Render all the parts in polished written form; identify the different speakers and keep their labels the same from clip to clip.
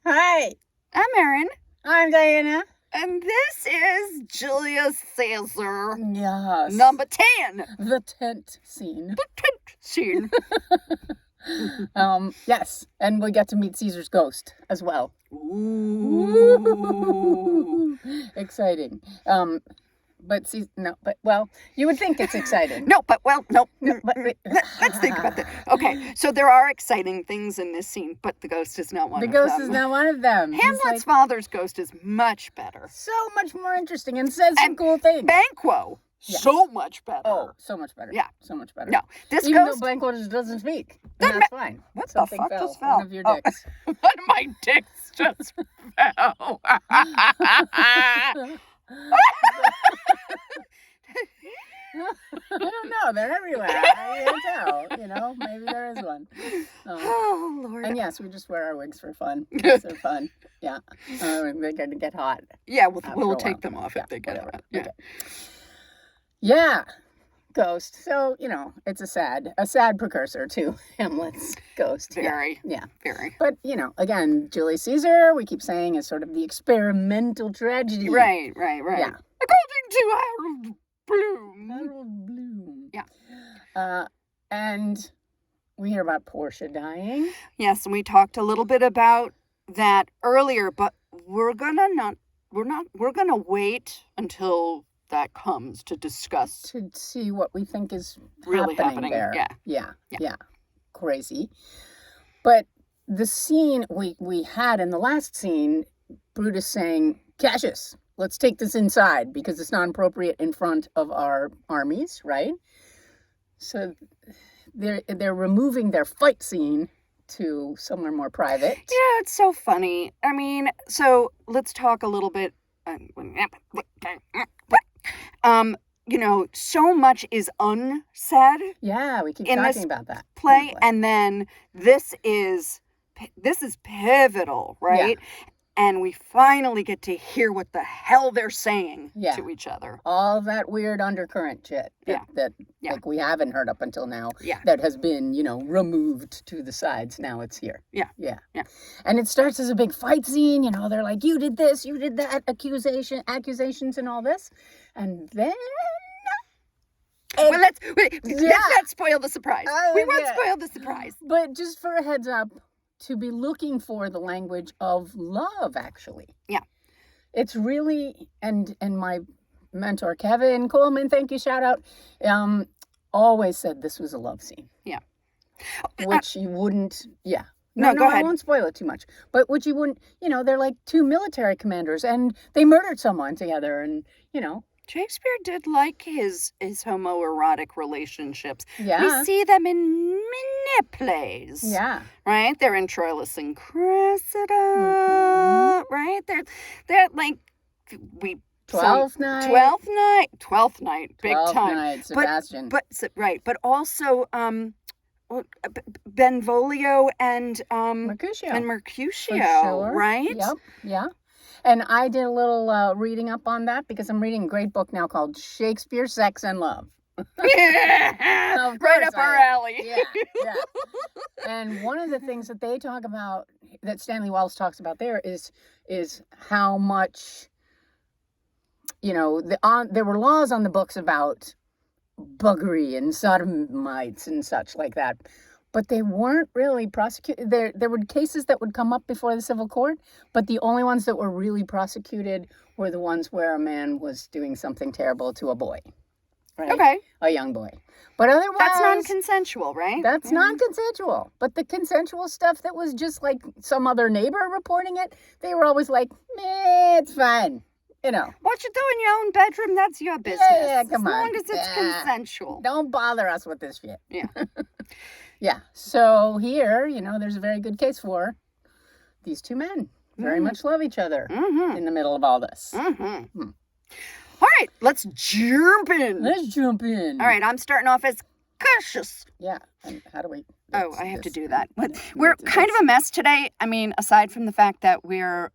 Speaker 1: Hi,
Speaker 2: I'm Erin,
Speaker 1: I'm Diana.
Speaker 2: and this is Julius Caesar,
Speaker 1: Yes.
Speaker 2: number 10.
Speaker 1: The tent scene.
Speaker 2: The tent scene.
Speaker 1: Yes, and we get to meet Caesar's ghost as well.
Speaker 2: Ooh.
Speaker 1: Exciting. Well, you would think it's exciting.
Speaker 2: No. But
Speaker 1: Let's
Speaker 2: think about that. Okay, so there are exciting things in this scene, but the ghost is not one of them.
Speaker 1: The ghost is not one of them.
Speaker 2: Hamlet's father's ghost is much better.
Speaker 1: So much more interesting and says some cool things.
Speaker 2: Banquo, so much better.
Speaker 1: Oh, so much better.
Speaker 2: Yeah.
Speaker 1: So much better.
Speaker 2: No, this
Speaker 1: Even
Speaker 2: ghost...
Speaker 1: though Banquo just doesn't speak. And that's fine.
Speaker 2: What
Speaker 1: Something
Speaker 2: the fuck just fell?
Speaker 1: One of your dicks.
Speaker 2: One of my dicks just fell.
Speaker 1: I don't know. They're everywhere. I can't tell. Maybe there is one.
Speaker 2: Oh, Lord.
Speaker 1: And yes, we just wear our wigs for fun. They're fun. Yeah. They're going to get hot.
Speaker 2: Yeah, we'll take them off if they get hot. Yeah.
Speaker 1: Okay. Yeah. Ghost. So, it's a sad precursor to Hamlet's ghost.
Speaker 2: Very.
Speaker 1: Yeah.
Speaker 2: Very.
Speaker 1: But, again, Julius Caesar, we keep saying, is sort of the experimental tragedy.
Speaker 2: Right.
Speaker 1: Yeah.
Speaker 2: According to Harold Bloom.
Speaker 1: Yeah. And we hear about Portia dying.
Speaker 2: Yes, and we talked a little bit about that earlier, but we're gonna wait until that comes to discuss.
Speaker 1: To see what we think is
Speaker 2: really happening
Speaker 1: there.
Speaker 2: Yeah.
Speaker 1: Crazy. But the scene we had in the last scene, Brutus saying, Cassius, let's take this inside because it's not appropriate in front of our armies, right? So they're removing their fight scene to somewhere more private.
Speaker 2: Yeah, it's so funny. I mean, so let's talk a little bit. So much is unsaid.
Speaker 1: Yeah, we keep talking about that
Speaker 2: play, and then this is pivotal, right? Yeah. And we finally get to hear what the hell they're saying to each other.
Speaker 1: All that weird undercurrent shit that like we haven't heard up until now.
Speaker 2: Yeah.
Speaker 1: That has been, removed to the sides. Now it's here.
Speaker 2: Yeah.
Speaker 1: And it starts as a big fight scene. They're like, you did this, you did that, accusations and all this. And then...
Speaker 2: let's not spoil the surprise. We won't spoil the surprise.
Speaker 1: But just for a heads up, to be looking for the language of love, actually.
Speaker 2: Yeah.
Speaker 1: It's really, and my mentor, Kevin Coleman, thank you, shout out, always said this was a love scene.
Speaker 2: Yeah.
Speaker 1: Which you wouldn't,
Speaker 2: No, go ahead.
Speaker 1: I won't spoil it too much. But which you wouldn't, they're like two military commanders, and they murdered someone together, and,
Speaker 2: Shakespeare did like his homoerotic relationships.
Speaker 1: Yeah.
Speaker 2: We see them in many plays.
Speaker 1: Yeah.
Speaker 2: Right? They're in Troilus and Cressida. Right? They're like
Speaker 1: Twelfth Night,
Speaker 2: big
Speaker 1: 12th
Speaker 2: time.
Speaker 1: Night, Sebastian.
Speaker 2: But also Benvolio and Mercutio.
Speaker 1: Sure.
Speaker 2: Right?
Speaker 1: Yep. Yeah. And I did a little reading up on that because I'm reading a great book now called Shakespeare, Sex, and Love.
Speaker 2: Yeah, right up our alley.
Speaker 1: Yeah. And one of the things that they talk about, that Stanley Wells talks about there, is how much, there were laws on the books about buggery and sodomites and such like that. But they weren't really prosecuted. There were cases that would come up before the civil court, but the only ones that were really prosecuted were the ones where a man was doing something terrible to a boy. Right?
Speaker 2: Okay.
Speaker 1: A young boy. But otherwise...
Speaker 2: That's non-consensual, right?
Speaker 1: That's non-consensual. But the consensual stuff that was just like some other neighbor reporting it, they were always like, it's fine.
Speaker 2: What you do in your own bedroom, that's your business.
Speaker 1: Yeah, come on.
Speaker 2: As long as it's consensual.
Speaker 1: Don't bother us with this shit.
Speaker 2: Yeah.
Speaker 1: Yeah. So here, there's a very good case for these two men. Very much love each other in the middle of all this.
Speaker 2: Mm-hmm. All right, let's jump in.
Speaker 1: All
Speaker 2: right, I'm starting off as Cassius.
Speaker 1: Yeah. And how do we...
Speaker 2: I have to do that. We're kind of a mess today. I mean, aside from the fact that we're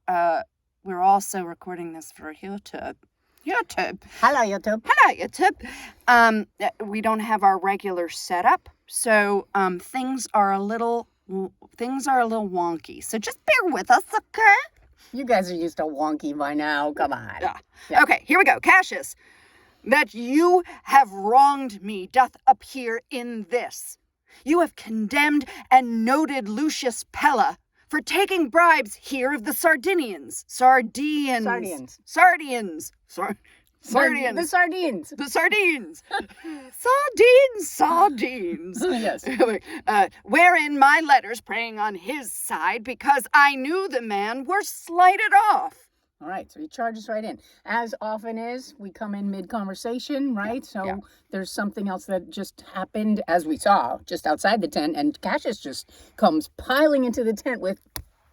Speaker 2: also recording this for YouTube.
Speaker 1: Hello, YouTube.
Speaker 2: We don't have our regular setup, so things are a little things are a little wonky. So just bear with us, okay?
Speaker 1: You guys are used to wonky by now. Come on.
Speaker 2: Yeah. Okay, here we go. Cassius, that you have wronged me doth appear in this. You have condemned and noted Lucius Pella for taking bribes here of the Sardinians. Sardians.
Speaker 1: The sardines.
Speaker 2: Sardines.
Speaker 1: Yes.
Speaker 2: Wherein my letters praying on his side, because I knew the man were slighted off.
Speaker 1: All right, so he charges right in. As often is, we come in mid-conversation, right? So there's something else that just happened, as we saw, just outside the tent, and Cassius just comes piling into the tent with,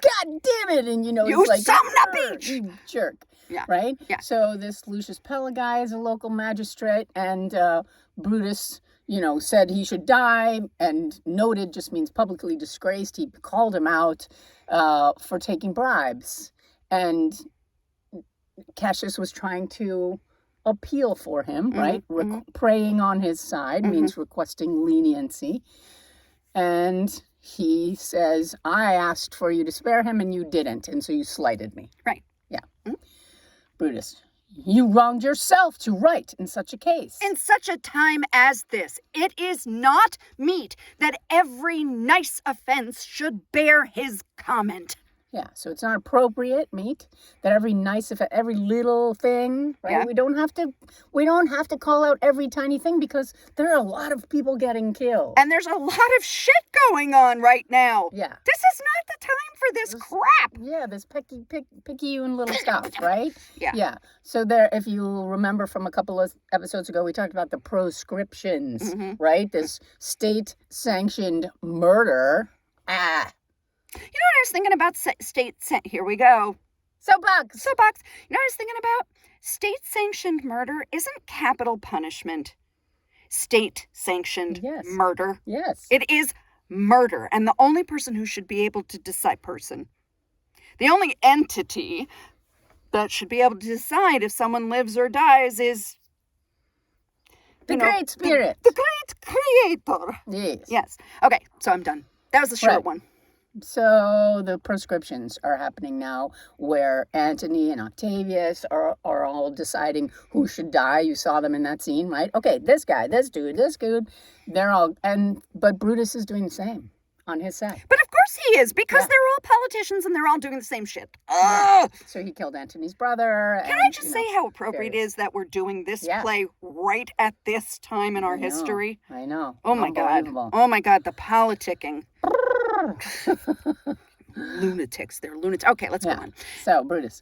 Speaker 1: God damn it! And,
Speaker 2: You
Speaker 1: he's like,
Speaker 2: son of a bitch!
Speaker 1: You jerk.
Speaker 2: Yeah.
Speaker 1: Right?
Speaker 2: Yeah.
Speaker 1: So this Lucius Pella guy is a local magistrate, and Brutus, said he should die, and noted just means publicly disgraced. He called him out for taking bribes. And Cassius was trying to appeal for him, right? Praying on his side means requesting leniency. And he says, I asked for you to spare him and you didn't, and so you slighted me.
Speaker 2: Right.
Speaker 1: Yeah. Brutus, you wronged yourself to write in such a case.
Speaker 2: In such a time as this, it is not meet that every nice offense should bear his comment.
Speaker 1: Yeah, so it's not appropriate, meet, that every little thing, right?
Speaker 2: Yeah.
Speaker 1: We don't have to call out every tiny thing because there are a lot of people getting killed.
Speaker 2: And there's a lot of shit going on right now.
Speaker 1: Yeah.
Speaker 2: This is not the time for this crap.
Speaker 1: Yeah, this picky and little stuff, right?
Speaker 2: Yeah.
Speaker 1: Yeah. So there, if you remember from a couple of episodes ago, we talked about the proscriptions, right? This state-sanctioned murder.
Speaker 2: You know what I was thinking about here we go.
Speaker 1: Soapbox.
Speaker 2: You know what I was thinking about? State-sanctioned murder isn't capital punishment. State-sanctioned murder.
Speaker 1: Yes.
Speaker 2: It is murder. And the only person who should be able to decide the only entity that should be able to decide if someone lives or dies is
Speaker 1: the Great Spirit.
Speaker 2: The Great Creator.
Speaker 1: Yes.
Speaker 2: Yes. Okay, so I'm done. That was a short one.
Speaker 1: So the proscriptions are happening now where Antony and Octavius are all deciding who should die. You saw them in that scene, right? Okay, this guy, this dude, but Brutus is doing the same on his side.
Speaker 2: But of course he is, because they're all politicians and they're all doing the same shit.
Speaker 1: So he killed Antony's brother.
Speaker 2: Can I just say how appropriate it is that we're doing this play right at this time in our history?
Speaker 1: I know.
Speaker 2: Oh my God. Oh my God, the politicking. Lunatics. They're lunatics. Okay, let's go on.
Speaker 1: So, Brutus,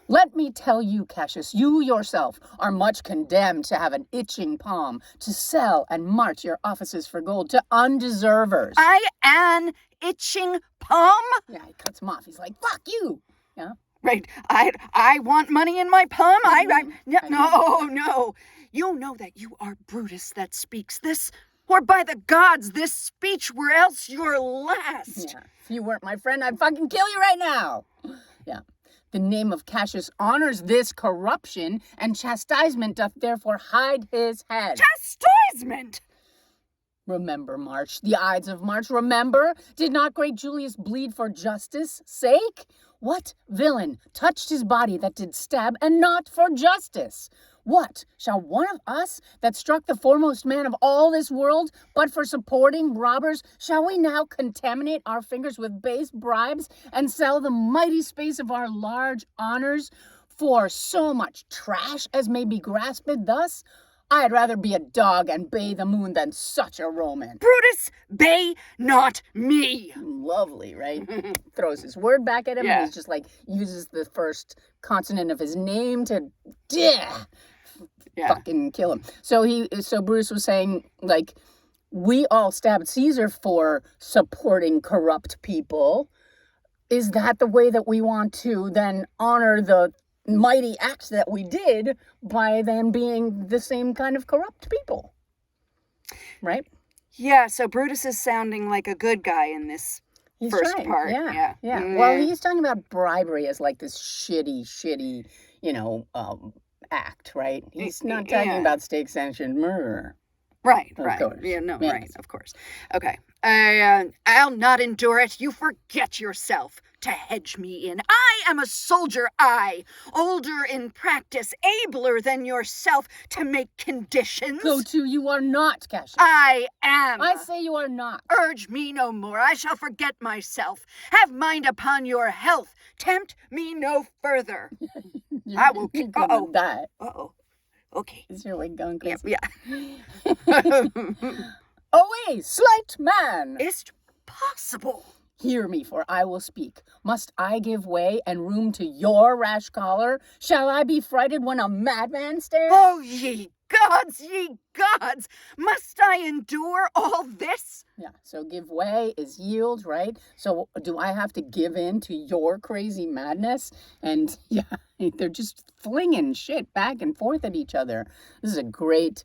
Speaker 1: let me tell you, Cassius, you yourself are much condemned to have an itching palm, to sell and march your offices for gold to undeservers.
Speaker 2: An itching palm?
Speaker 1: Yeah, he cuts him off. He's like, fuck you. Yeah.
Speaker 2: Right. I want money in my palm. No. You know that you are Brutus that speaks this. Or by the gods, this speech were else your last.
Speaker 1: Yeah. If you weren't my friend, I'd fucking kill you right now. Yeah. The name of Cassius honors this corruption, and chastisement doth therefore hide his head.
Speaker 2: Chastisement?
Speaker 1: Remember March, the Ides of March, remember? Did not great Julius bleed for justice' sake? What villain touched his body that did stab, and not for justice? What, shall one of us that struck the foremost man of all this world, but for supporting robbers, shall we now contaminate our fingers with base bribes and sell the mighty space of our large honors for so much trash as may be grasped thus? I'd rather be a dog and bay the moon than such a Roman.
Speaker 2: Brutus, bay not me.
Speaker 1: Lovely, right? Throws his word back at him and he's just like, uses the first consonant of his name to fucking kill him. So Brutus was saying, like, we all stabbed Caesar for supporting corrupt people. Is that the way that we want to then honor the mighty act that we did by them being the same kind of corrupt people? Right?
Speaker 2: Yeah, so Brutus is sounding like a good guy in this first part.
Speaker 1: Yeah. Well, he's talking about bribery as like this shitty, act, right? He's not talking about state-sanctioned murder.
Speaker 2: Right,
Speaker 1: Of
Speaker 2: right.
Speaker 1: course.
Speaker 2: Yeah, no,
Speaker 1: Yes.
Speaker 2: right, of course. Okay. I'll not endure it. You forget yourself to hedge me in. I am a soldier, older in practice, abler than yourself to make conditions.
Speaker 1: Go to, you are not, Cassius.
Speaker 2: I am.
Speaker 1: I say you are not.
Speaker 2: Urge me no more. I shall forget myself. Have mind upon your health. Tempt me no further. I will.
Speaker 1: You're gonna die.
Speaker 2: Uh-oh. Okay.
Speaker 1: Is your leg going crazy?
Speaker 2: Yeah.
Speaker 1: Away, slight man!
Speaker 2: Is't possible.
Speaker 1: Hear me, for I will speak. Must I give way and room to your rash choler? Shall I be frighted when a madman stares?
Speaker 2: Oh, ye gods! Must I endure all this?
Speaker 1: Yeah, so give way is yield, right? So do I have to give in to your crazy madness? And yeah, they're just flinging shit back and forth at each other. This is a great,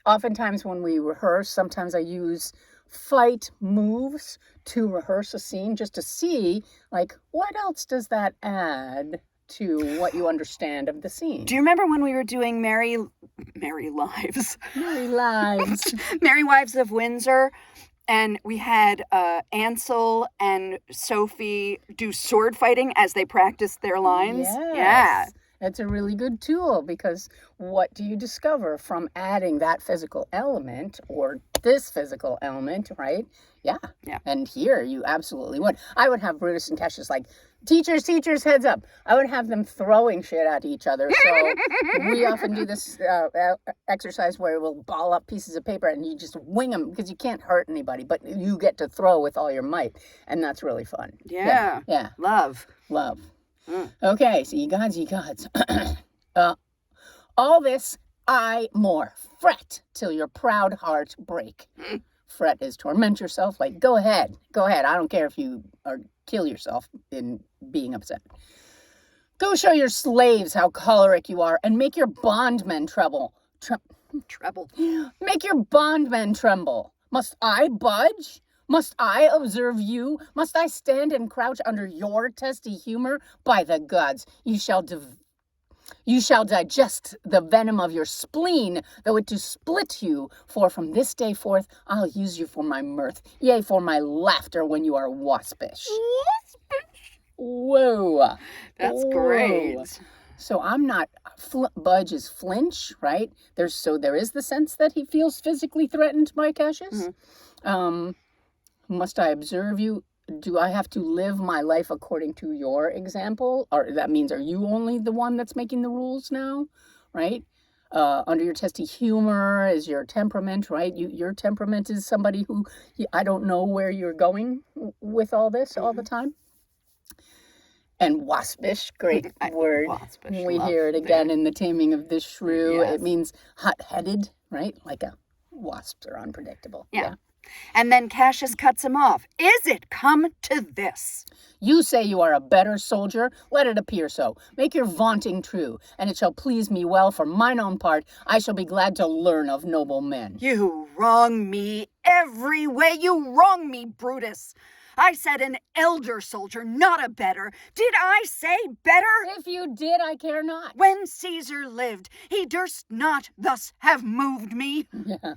Speaker 1: oftentimes when we rehearse, sometimes I use fight moves to rehearse a scene just to see, like, what else does that add to what you understand of the scene?
Speaker 2: Do you remember when we were doing Merry Lives?
Speaker 1: Merry lives.
Speaker 2: Merry Wives of Windsor? And we had Ansel and Sophie do sword fighting as they practiced their lines.
Speaker 1: Yes.
Speaker 2: Yeah.
Speaker 1: That's a really good tool, because what do you discover from adding that physical element or this physical element, right? Yeah. And here you absolutely would. I would have Brutus and Cassius like, teachers, heads up. I would have them throwing shit at each other. So we often do this exercise where we'll ball up pieces of paper and you just wing them, because you can't hurt anybody, but you get to throw with all your might. And that's really fun.
Speaker 2: Yeah. Love.
Speaker 1: Okay, so ye gods. All this I more fret till your proud heart break. Fret is torment yourself. Like, go ahead. I don't care if you kill yourself in being upset. Go show your slaves how choleric you are, and make your bondmen tremble.
Speaker 2: Treble.
Speaker 1: Make your bondmen tremble. Must I budge? Must I observe you? Must I stand and crouch under your testy humor? By the gods, you shall digest the venom of your spleen, though it do split you. For from this day forth, I'll use you for my mirth, yea, for my laughter when you are waspish. Whoa.
Speaker 2: That's great.
Speaker 1: So I'm not, budge is flinch, right? There is the sense that he feels physically threatened by Cassius. Mm-hmm. Must I observe you? Do I have to live my life according to your example? Or that means, are you only the one that's making the rules now, right? Under your testy humor is your temperament, right? Your temperament is somebody who, I don't know where you're going with all this all the time. And waspish, great word.
Speaker 2: Waspish,
Speaker 1: we hear it again in The Taming of the Shrew. Yes. It means hot-headed, right? Like wasps are unpredictable.
Speaker 2: Yeah. And then Cassius cuts him off. Is it come to this?
Speaker 1: You say you are a better soldier. Let it appear so. Make your vaunting true, and it shall please me well. For mine own part, I shall be glad to learn of noble men.
Speaker 2: You wrong me every way. You wrong me, Brutus. I said an elder soldier, not a better. Did I say better?
Speaker 1: If you did, I care not.
Speaker 2: When Caesar lived, he durst not thus have moved me.
Speaker 1: Yeah.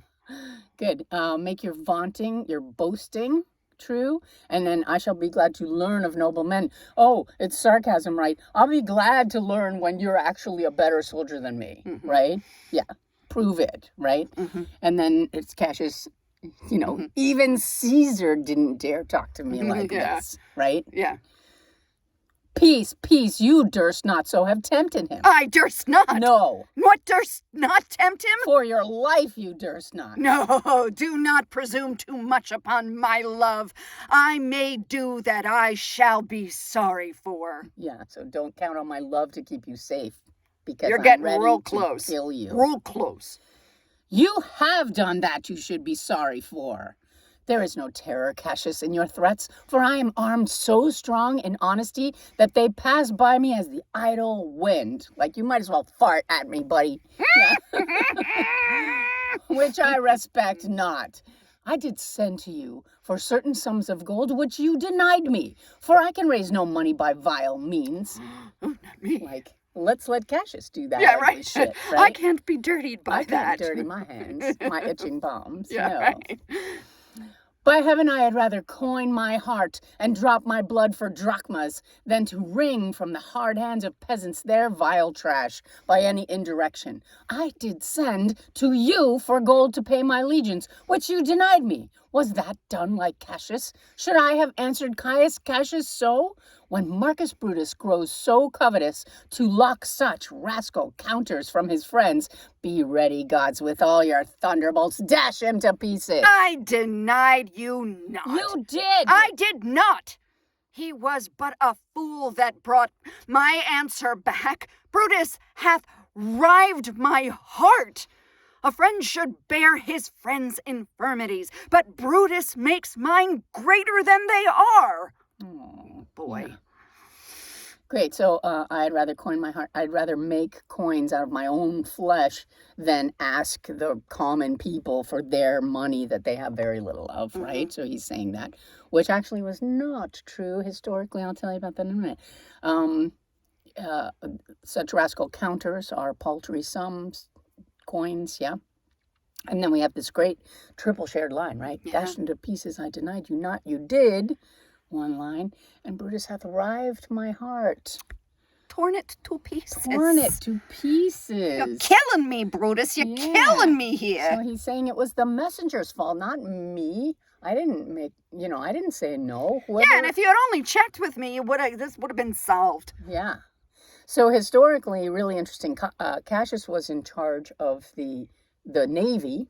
Speaker 1: Good. Make your vaunting, your boasting true, and then I shall be glad to learn of noble men. Oh, it's sarcasm, right? I'll be glad to learn when you're actually a better soldier than me, right? Yeah. Prove it, right? And then it's Cassius, even Caesar didn't dare talk to me like this, right?
Speaker 2: Yeah.
Speaker 1: Peace, you durst not so have tempted him.
Speaker 2: I durst not.
Speaker 1: No.
Speaker 2: What durst not tempt him?
Speaker 1: For your life you durst not.
Speaker 2: No, do not presume too much upon my love. I may do that I shall be sorry for.
Speaker 1: Yeah, so don't count on my love to keep you safe, because
Speaker 2: you're
Speaker 1: I'm
Speaker 2: getting
Speaker 1: ready
Speaker 2: real
Speaker 1: to
Speaker 2: close.
Speaker 1: Kill you.
Speaker 2: Real close.
Speaker 1: You have done that you should be sorry for. There is no terror, Cassius, in your threats, for I am armed so strong in honesty that they pass by me as the idle wind. Like, you might as well fart at me, buddy. Which I respect not. I did send to you for certain sums of gold, which you denied me, for I can raise no money by vile means.
Speaker 2: Oh, not me.
Speaker 1: Like, let's let Cassius do that
Speaker 2: Yeah,
Speaker 1: ugly
Speaker 2: right.
Speaker 1: shit,
Speaker 2: I
Speaker 1: right?
Speaker 2: can't be dirtied by
Speaker 1: I
Speaker 2: that.
Speaker 1: can't dirty my hands, my itching palms.
Speaker 2: Yeah,
Speaker 1: No.
Speaker 2: right.
Speaker 1: By heaven, I had rather coin my heart and drop my blood for drachmas than to wring from the hard hands of peasants their vile trash by any indirection. I did send to you for gold to pay my legions, which you denied me. Was that done like Cassius? Should I have answered Caius Cassius so? When Marcus Brutus grows so covetous to lock such rascal counters from his friends, be ready, gods, with all your thunderbolts, dash him to pieces.
Speaker 2: I denied you not.
Speaker 1: You did!
Speaker 2: I did not. He was but a fool that brought my answer back. Brutus hath rived my heart. A friend should bear his friend's infirmities, but Brutus makes mine greater than they are.
Speaker 1: Oh,
Speaker 2: Boy.
Speaker 1: yeah. Great. So I'd rather coin my heart. I'd rather make coins out of my own flesh than ask the common people for their money that they have very little of, right? So he's saying that, which actually was not true historically. I'll tell you about that in a minute. Such rascal counters are paltry sums, coins, yeah. And then we have this great triple shared line, right?
Speaker 2: Yeah.
Speaker 1: Dashed into pieces, I denied you not, you did. One line, and Brutus hath rived my heart.
Speaker 2: Torn it to pieces.
Speaker 1: Torn it to pieces.
Speaker 2: You're killing me, Brutus. You're killing me here.
Speaker 1: So he's saying it was the messenger's fault, not me. I didn't I didn't say no. Whoever...
Speaker 2: Yeah, and if you had only checked with me, this would have been solved.
Speaker 1: Yeah. So historically, really interesting. Cassius was in charge of the Navy,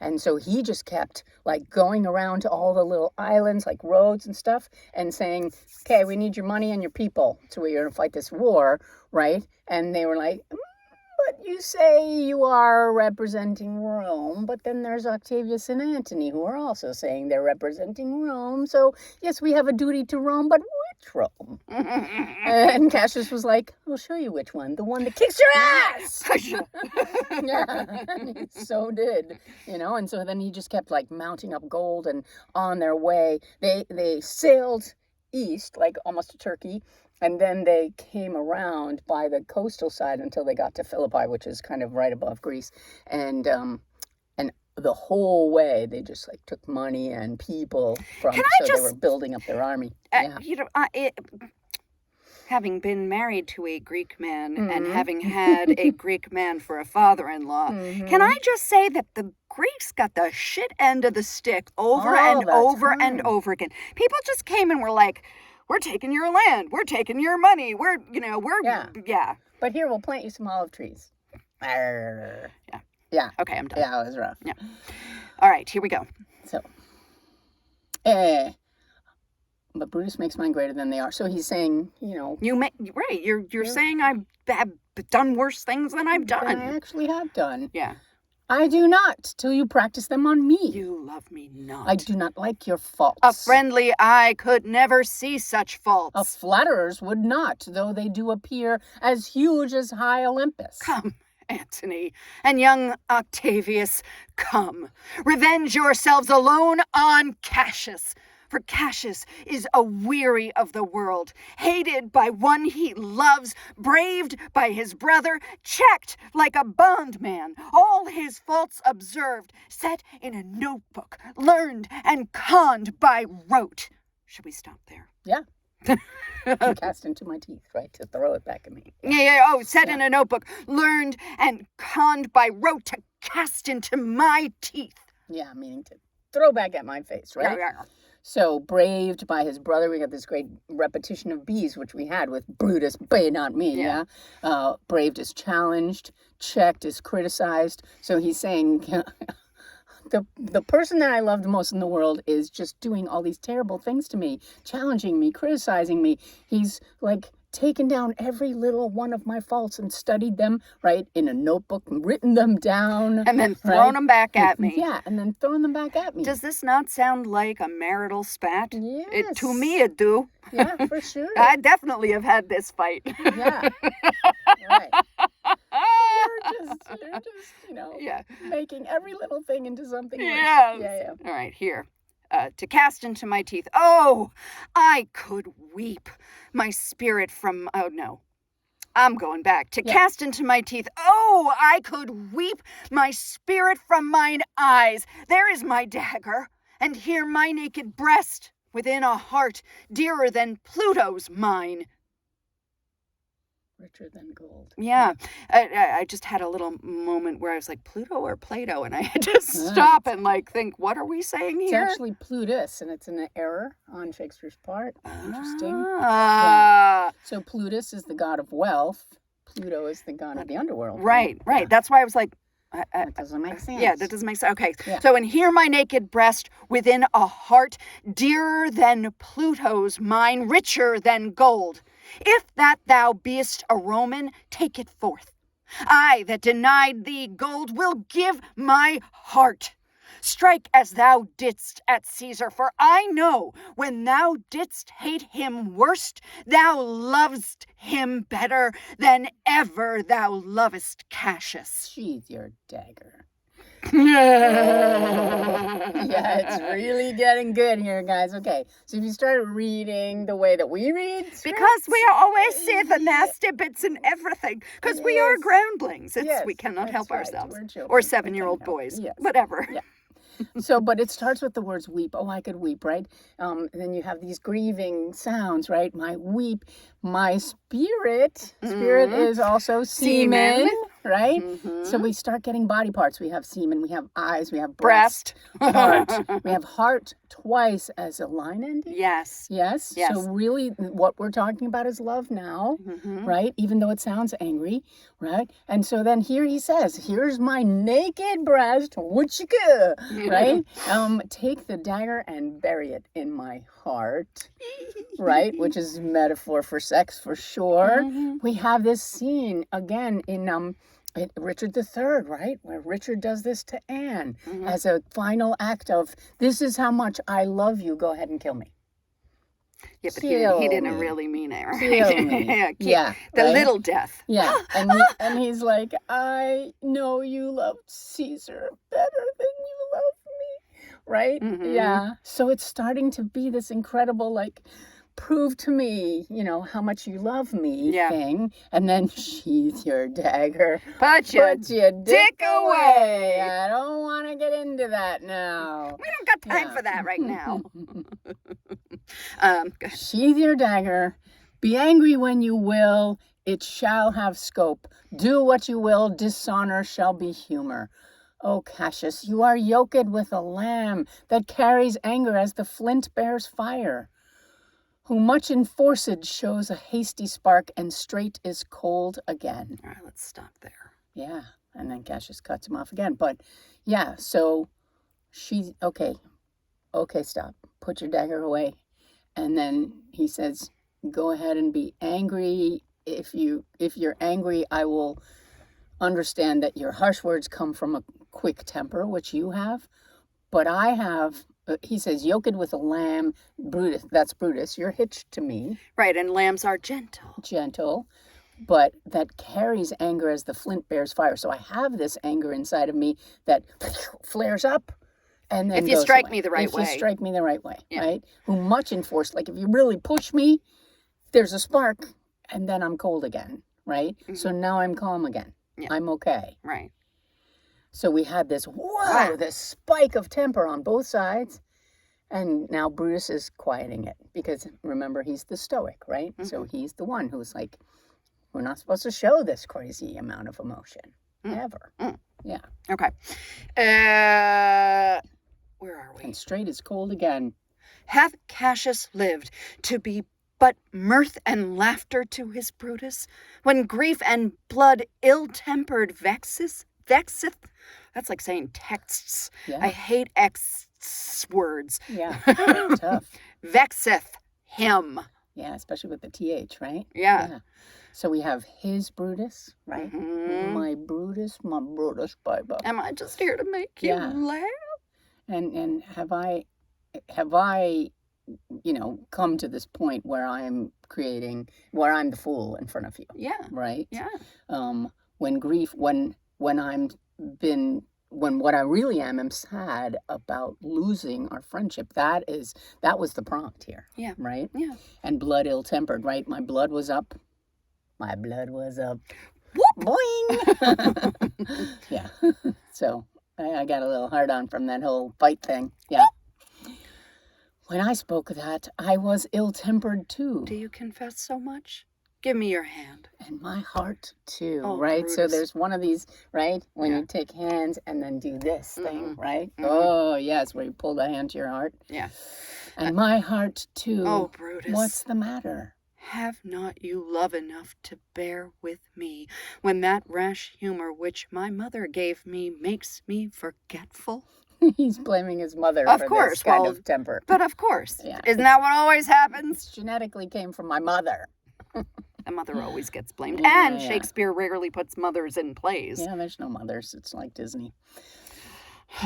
Speaker 1: and so he just kept like going around to all the little islands, like Rhodes and stuff, and saying, "Okay, we need your money and your people, so we're going to fight this war, right?" And they were like, "But you say you are representing Rome, but then there's Octavius and Antony who are also saying they're representing Rome. So yes, we have a duty to Rome, but which Rome?" And Cassius was like, "I'll show you which one. The one that kicks your ass." Yeah, he so did, and so then he just kept like mounting up gold, and on their way, they sailed east, like almost to Turkey, and then they came around by the coastal side until they got to Philippi, which is kind of right above Greece, and the whole way they just like took money and people from, they were building up their army.
Speaker 2: Having been married to a Greek man and having had a Greek man for a father-in-law, can I just say that the Greeks got the shit end of the stick over and over and over again? People just came and were like, "We're taking your land, we're taking your money, yeah.
Speaker 1: But here, we'll plant you some olive trees." Arr.
Speaker 2: Yeah.
Speaker 1: Yeah.
Speaker 2: Okay, I'm done.
Speaker 1: Yeah, it was rough.
Speaker 2: Yeah. All right, here we go.
Speaker 1: So, but Brutus makes mine greater than they are. So he's saying,
Speaker 2: You're saying I have done worse things than I've done.
Speaker 1: Than I actually have done.
Speaker 2: Yeah.
Speaker 1: I do not, till you practice them on me.
Speaker 2: You love me not.
Speaker 1: I do not like your faults.
Speaker 2: A friendly eye could never see such faults.
Speaker 1: A flatterers would not, though they do appear as huge as high Olympus.
Speaker 2: Come, Antony, and young Octavius, come. Revenge yourselves alone on Cassius. For Cassius is aweary of the world, hated by one he loves, braved by his brother, checked like a bondman, all his faults observed, set in a notebook, learned and conned by rote. Should we stop there?
Speaker 1: Yeah. To cast into my teeth, right? To throw it back at me.
Speaker 2: Set in a notebook, learned and conned by rote to cast into my teeth.
Speaker 1: Yeah, meaning to throw back at my face, right?
Speaker 2: Yeah.
Speaker 1: So, braved by his brother, we got this great repetition of B's, which we had with Brutus, but not me, yeah? Braved is challenged, checked is criticized. So he's saying, the person that I love the most in the world is just doing all these terrible things to me, challenging me, criticizing me. He's like taken down every little one of my faults and studied them, right, in a notebook, and written them down.
Speaker 2: And then thrown them back at me.
Speaker 1: Yeah, and then thrown them back at me.
Speaker 2: Does this not sound like a marital spat?
Speaker 1: Yes.
Speaker 2: To me it do.
Speaker 1: Yeah, for sure.
Speaker 2: I definitely have had this fight.
Speaker 1: Yeah. Right. You're just, making every little thing into something worse.
Speaker 2: Yes.
Speaker 1: Yeah.
Speaker 2: All right, here. To cast into my teeth. Oh, I could weep my spirit from, I'm going back to cast into my teeth. Oh, I could weep my spirit from mine eyes. There is my dagger, and here my naked breast, within a heart dearer than Pluto's mine.
Speaker 1: Richer than gold.
Speaker 2: Yeah, I just had a little moment where I was like, Pluto or Plato? And I had to stop and like think, what are we saying here?
Speaker 1: It's actually Plutus, and it's an error on Shakespeare's part. Interesting. So Plutus is the god of wealth. Pluto is the god of the underworld.
Speaker 2: Right. That's why I was like,
Speaker 1: that doesn't make sense.
Speaker 2: Yeah, that doesn't make sense. Okay, so and here my naked breast within a heart dearer than Pluto's mine, richer than gold. If that thou beest a Roman, take it forth. I that denied thee gold will give my heart. Strike as thou didst at Caesar, for I know when thou didst hate him worst, thou lovest him better than ever thou lovest Cassius.
Speaker 1: Sheath your dagger. Yeah, it's really getting good here, guys. Okay, so if you start reading the way that we read scripts,
Speaker 2: because we always see the nasty bits and everything, because we are groundlings. We cannot help ourselves. Or 7-year-old boys, whatever.
Speaker 1: Yeah. So, but it starts with the words weep. Oh, I could weep, right? And then you have these grieving sounds, right? My weep, my spirit. Spirit is also semen, right? So we start getting body parts. We have semen, we have eyes, we have breast, heart. We have heart twice as a line ending.
Speaker 2: Yes.
Speaker 1: So really what we're talking about is love now, right? Even though it sounds angry, right? And so then here he says, here's my naked breast, what you go, right? Take the dagger and bury it in my heart, right? Which is metaphor for sex for sure. We have this scene again in Richard III, right? Where Richard does this to Anne as a final act of, this is how much I love you, go ahead and kill me.
Speaker 2: Yeah, but he didn't really mean it, right?
Speaker 1: Kill me.
Speaker 2: The little death.
Speaker 1: Yeah, and he's like, I know you loved Caesar better than you loved me, right? Yeah, so it's starting to be this incredible, like, prove to me, how much you love me thing, and then sheath your dagger.
Speaker 2: Put your dick away.
Speaker 1: I don't want to get into that now.
Speaker 2: We don't got time for that right now.
Speaker 1: Sheath your dagger. Be angry when you will. It shall have scope. Do what you will. Dishonor shall be humor. O Cassius, you are yoked with a lamb that carries anger as the flint bears fire. Who much enforced shows a hasty spark, and straight is cold again.
Speaker 2: All right, let's stop there.
Speaker 1: Yeah, and then Cassius cuts him off again. But yeah, so okay, stop. Put your dagger away. And then he says, go ahead and be angry. If you're angry, I will understand that your harsh words come from a quick temper, which you have. But I have... He says, yoked with a lamb, Brutus, that's Brutus, you're hitched to me.
Speaker 2: Right, and lambs are gentle.
Speaker 1: Gentle, but that carries anger as the flint bears fire. So I have this anger inside of me that flares up and then
Speaker 2: If you
Speaker 1: goes
Speaker 2: strike
Speaker 1: away.
Speaker 2: me the right way.
Speaker 1: If you strike me the right way, right? Who much enforced, like if you really push me, there's a spark and then I'm cold again, right? So now I'm calm again. I'm okay.
Speaker 2: Right.
Speaker 1: So we had this, this spike of temper on both sides. And now Brutus is quieting it because, remember, he's the stoic, right? So he's the one who's like, we're not supposed to show this crazy amount of emotion, ever. Yeah.
Speaker 2: Okay. Where are we?
Speaker 1: And straight is cold again.
Speaker 2: Hath Cassius lived to be but mirth and laughter to his Brutus, when grief and blood ill-tempered vexeth? That's like saying texts. I hate words.
Speaker 1: Yeah, tough.
Speaker 2: Vexeth him.
Speaker 1: Yeah, especially with the TH, right?
Speaker 2: Yeah.
Speaker 1: So we have his Brutus, right? My Brutus, baby.
Speaker 2: Am I just here to make you laugh?
Speaker 1: And have I, come to this point where I'm the fool in front of you?
Speaker 2: Yeah.
Speaker 1: Right?
Speaker 2: Yeah.
Speaker 1: When what I really am sad about losing our friendship. That was the prompt here.
Speaker 2: Yeah.
Speaker 1: Right?
Speaker 2: Yeah.
Speaker 1: And blood ill-tempered, right? My blood was up My blood was up.
Speaker 2: Whoop!
Speaker 1: Boing! Yeah. So I got a little hard on from that whole fight thing. Yeah. When I spoke that, I was ill-tempered too.
Speaker 2: Do you confess so much? Give me your hand.
Speaker 1: And my heart too,
Speaker 2: Oh,
Speaker 1: right?
Speaker 2: Brutus.
Speaker 1: So there's one of these, right? When
Speaker 2: Yeah.
Speaker 1: you take hands and then do this thing, right?
Speaker 2: Mhm.
Speaker 1: Oh, yes, where you pull the hand to your heart.
Speaker 2: Yeah.
Speaker 1: And my heart too.
Speaker 2: Oh, Brutus.
Speaker 1: What's the matter?
Speaker 2: Have not you love enough to bear with me when that rash humor which my mother gave me makes me forgetful?
Speaker 1: He's blaming his mother
Speaker 2: Of
Speaker 1: for
Speaker 2: course,
Speaker 1: this kind
Speaker 2: well,
Speaker 1: of temper.
Speaker 2: But of course.
Speaker 1: Yeah.
Speaker 2: Isn't that what always happens?
Speaker 1: It genetically came from my mother.
Speaker 2: A mother always gets blamed.
Speaker 1: Yeah,
Speaker 2: And
Speaker 1: yeah.
Speaker 2: Shakespeare rarely puts mothers in plays.
Speaker 1: Yeah, there's no mothers. It's like Disney.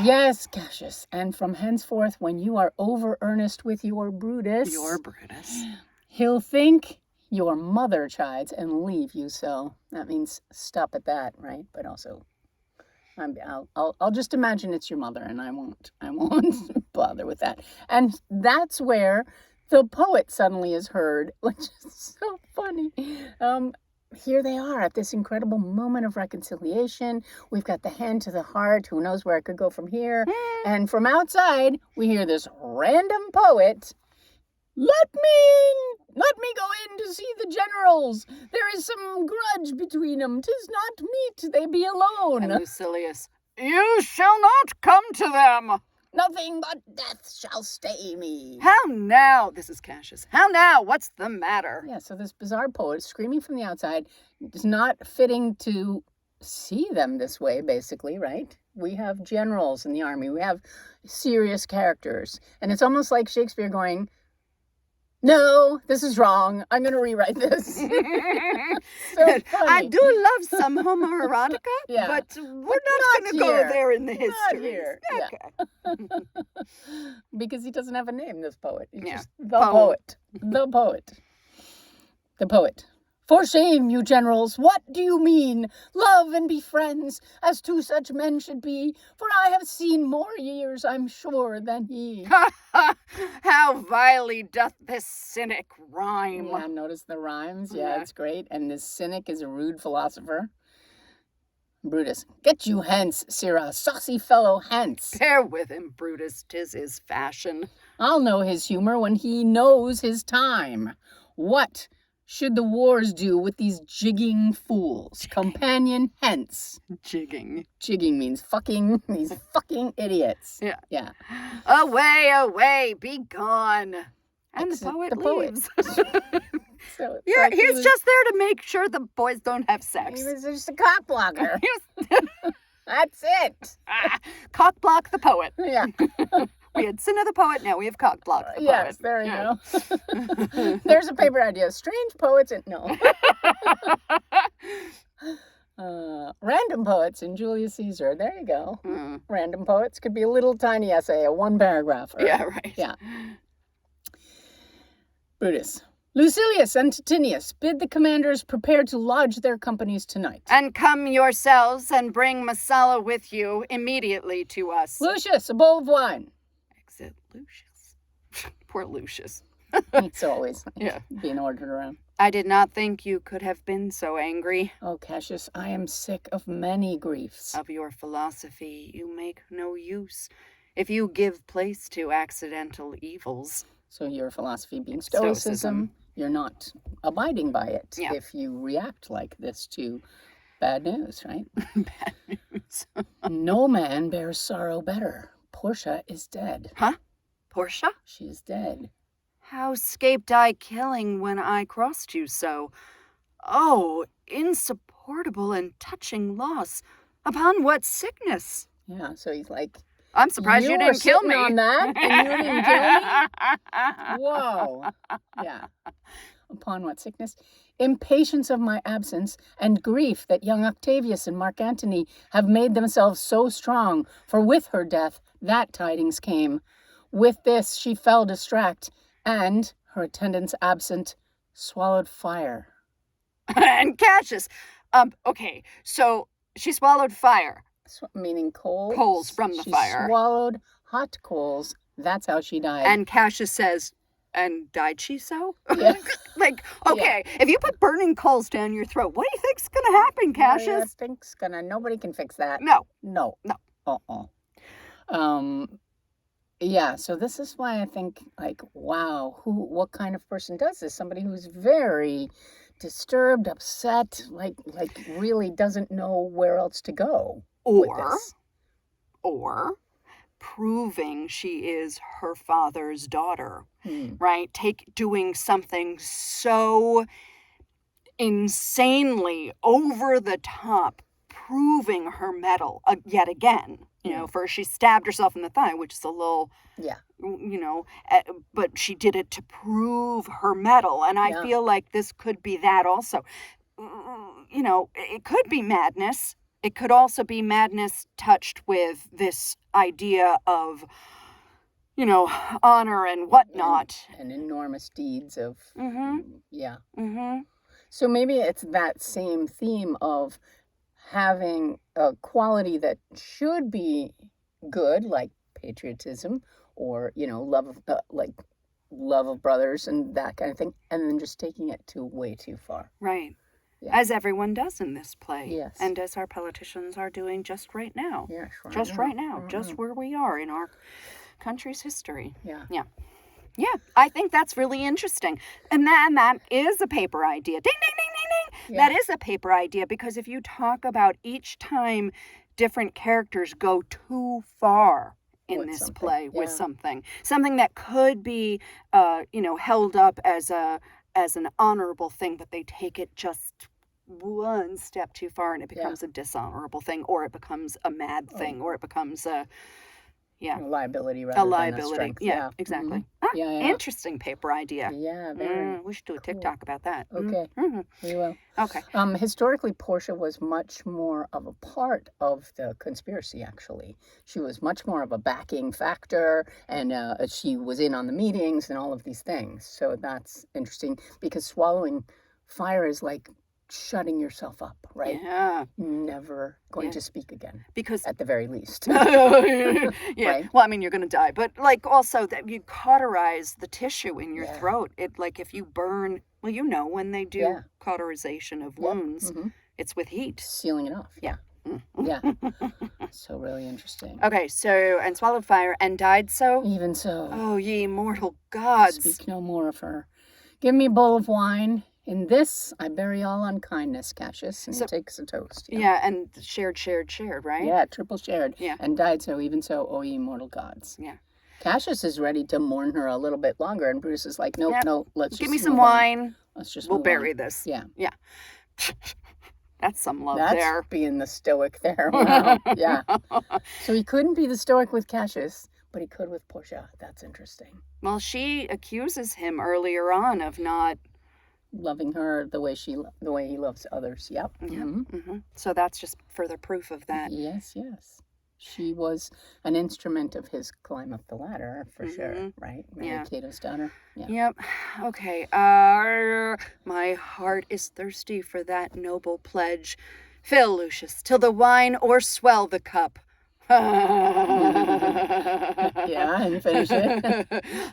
Speaker 1: Yes, Cassius, and from henceforth, when you are over earnest with your Brutus, he'll think your mother chides and leave you so. That means stop at that, right? But also, I'll just imagine it's your mother, and I won't bother with that. And that's where the poet suddenly is heard, which is so funny. Here they are at this incredible moment of reconciliation. We've got the hand to the heart. Who knows where it could go from here? And from outside, we hear this random poet. Let me go in to see the generals. There is some grudge between them. 'Tis not meet they be alone.
Speaker 2: And Lucilius, you shall not come to them.
Speaker 1: Nothing but death shall stay me.
Speaker 2: How now? This is Cassius. How now? What's the matter?
Speaker 1: Yeah, so this bizarre poet screaming from the outside is not fitting to see them this way, basically, right? We have generals in the army. We have serious characters. And it's almost like Shakespeare going, no, this is wrong. I'm going to rewrite this. So funny.
Speaker 2: I do love some homoerotica,
Speaker 1: Yeah.
Speaker 2: but we're
Speaker 1: not
Speaker 2: not going to go
Speaker 1: here.
Speaker 2: there in the
Speaker 1: Not
Speaker 2: history.
Speaker 1: here. Yeah. Because he doesn't have a name, this poet. He's
Speaker 2: Yeah.
Speaker 1: just the poet. The poet. The poet. For shame, you generals, what do you mean? Love and be friends, as two such men should be, for I have seen more years, I'm sure, than he.
Speaker 2: How vilely doth this cynic rhyme.
Speaker 1: Yeah, notice the rhymes.
Speaker 2: Yeah.
Speaker 1: It's great. And this cynic is a rude philosopher. Brutus, get you hence, sirrah, saucy fellow, hence.
Speaker 2: Bear with him, Brutus, 'tis his fashion.
Speaker 1: I'll know his humor when he knows his time. What should the wars do with these jigging fools? Companion, hence.
Speaker 2: Jigging.
Speaker 1: Jigging means fucking, these fucking idiots.
Speaker 2: Yeah.
Speaker 1: Yeah.
Speaker 2: Away, away, be gone. And
Speaker 1: Exit
Speaker 2: the poet leaves.
Speaker 1: So it's
Speaker 2: Yeah,
Speaker 1: like he
Speaker 2: he's
Speaker 1: was-
Speaker 2: just there to make sure the boys don't have sex.
Speaker 1: He was just a cock blocker. That's it.
Speaker 2: Cock block the poet.
Speaker 1: Yeah.
Speaker 2: We had Sin of the Poet, now we have Cock block the
Speaker 1: Yes,
Speaker 2: poet.
Speaker 1: there you
Speaker 2: Yeah.
Speaker 1: go. There's a paper idea. Strange poets and no. Random poets in Julius Caesar. There you go.
Speaker 2: Mm.
Speaker 1: Random poets could be a little tiny essay, a one paragraph. Or,
Speaker 2: Yeah, right.
Speaker 1: Yeah. Brutus. Lucilius and Titinius, bid the commanders prepare to lodge their companies tonight.
Speaker 2: And come yourselves and bring Messala with you immediately to us.
Speaker 1: Lucius, a bowl of wine.
Speaker 2: Exit Lucius. Poor Lucius.
Speaker 1: It's always
Speaker 2: Yeah.
Speaker 1: being ordered around.
Speaker 2: I did not think you could have been so angry.
Speaker 1: Oh, Cassius, I am sick of many griefs.
Speaker 2: Of your philosophy you make no use, if you give place to accidental evils.
Speaker 1: So your philosophy being
Speaker 2: Stoicism.
Speaker 1: stoicism, you're not abiding by it
Speaker 2: Yeah.
Speaker 1: if you react like this to bad news, right?
Speaker 2: Bad news.
Speaker 1: No man bears sorrow better. Portia is dead.
Speaker 2: Huh? Portia?
Speaker 1: She is dead.
Speaker 2: How scaped I killing when I crossed you so? Oh, insupportable and touching loss. Upon what sickness?
Speaker 1: Yeah, so he's like,
Speaker 2: I'm surprised you
Speaker 1: were
Speaker 2: didn't kill
Speaker 1: sitting
Speaker 2: me.
Speaker 1: on that and you didn't kill me? Whoa. Yeah. Upon what sickness? Impatience of my absence and grief that young Octavius and Mark Antony have made themselves so strong, for with her death that tidings came. With this she fell distract, and, her attendants absent, swallowed fire.
Speaker 2: And Cassius. Okay, so she swallowed fire.
Speaker 1: Meaning coals.
Speaker 2: Coals from the
Speaker 1: She
Speaker 2: fire.
Speaker 1: swallowed hot coals. That's how she died.
Speaker 2: And Cassius says, And died she so?
Speaker 1: Yeah.
Speaker 2: Like, okay, if you put burning coals down your throat, what do you think's going to happen, Cassius?
Speaker 1: Nobody can fix that.
Speaker 2: No.
Speaker 1: No. Yeah, so this is why I think, like, wow, what kind of person does this? Somebody who's very disturbed, upset, like really doesn't know where else to go with this.
Speaker 2: Or proving she is her father's daughter, right? Doing something so insanely over the top, proving her mettle yet again. You know, first she stabbed herself in the thigh, which is a little, but she did it to prove her mettle. And I feel like this could be that also. You know, it could be madness. It could also be madness touched with this idea of, you know, honor and whatnot.
Speaker 1: And enormous deeds of, So maybe it's that same theme of having a quality that should be good, like patriotism or, you know, love of brothers and that kind of thing, and then just taking it way too far.
Speaker 2: Right. Yeah. As everyone does in this play.
Speaker 1: Yes.
Speaker 2: And as our politicians are doing just right now.
Speaker 1: Yes,
Speaker 2: right now. Just where we are in our country's history.
Speaker 1: Yeah.
Speaker 2: Yeah, I think that's really interesting. And that is a paper idea. Ding, ding, ding, ding, ding. Yeah. That is a paper idea, because if you talk about each time different characters go too far in this play with something that could be, held up as an honorable thing, but they take it just one step too far and it becomes a dishonorable thing, or it becomes a mad thing, or it becomes a
Speaker 1: liability rather than a strength.
Speaker 2: Yeah, exactly. Interesting paper idea.
Speaker 1: Yeah, very
Speaker 2: we should do a TikTok about that.
Speaker 1: Okay, we will.
Speaker 2: Okay.
Speaker 1: Historically, Portia was much more of a part of the conspiracy, actually. She was much more of a backing factor, and she was in on the meetings and all of these things. So that's interesting, because swallowing fire is like shutting yourself up, right?
Speaker 2: Yeah.
Speaker 1: Never going to speak again.
Speaker 2: Because
Speaker 1: at the very least.
Speaker 2: Right? Well, I mean, you're going to die, but like also that you cauterize the tissue in your throat. It, like, if you burn, well, you know, when they do cauterization of wounds, it's with heat.
Speaker 1: Sealing it off.
Speaker 2: Yeah.
Speaker 1: Yeah. So really interesting.
Speaker 2: Okay, so, and swallowed fire and died so?
Speaker 1: Even so.
Speaker 2: Oh, ye mortal gods.
Speaker 1: Speak no more of her. Give me a bowl of wine. In this, I bury all unkindness, Cassius, and he takes a toast.
Speaker 2: Yeah, and shared, right?
Speaker 1: Yeah, triple shared.
Speaker 2: Yeah.
Speaker 1: And died so, even so, O ye mortal gods.
Speaker 2: Yeah.
Speaker 1: Cassius is ready to mourn her a little bit longer, and Bruce is like, no, let's just
Speaker 2: give me some wine.
Speaker 1: Let's just
Speaker 2: we'll bury this.
Speaker 1: Yeah.
Speaker 2: Yeah. That's some love
Speaker 1: That's
Speaker 2: there.
Speaker 1: Being the stoic there. Wow. Yeah. So he couldn't be the stoic with Cassius, but he could with Portia. That's interesting.
Speaker 2: Well, she accuses him earlier on of not
Speaker 1: loving her the way he loves others. Yep.
Speaker 2: So that's just further proof of that.
Speaker 1: Yes. She was an instrument of his climb up the ladder, for sure, right? Mary Cato's daughter. Yeah.
Speaker 2: Yep. Okay. My heart is thirsty for that noble pledge. Fill, Lucius, till the wine o'erswell the cup.
Speaker 1: Yeah, and finish it.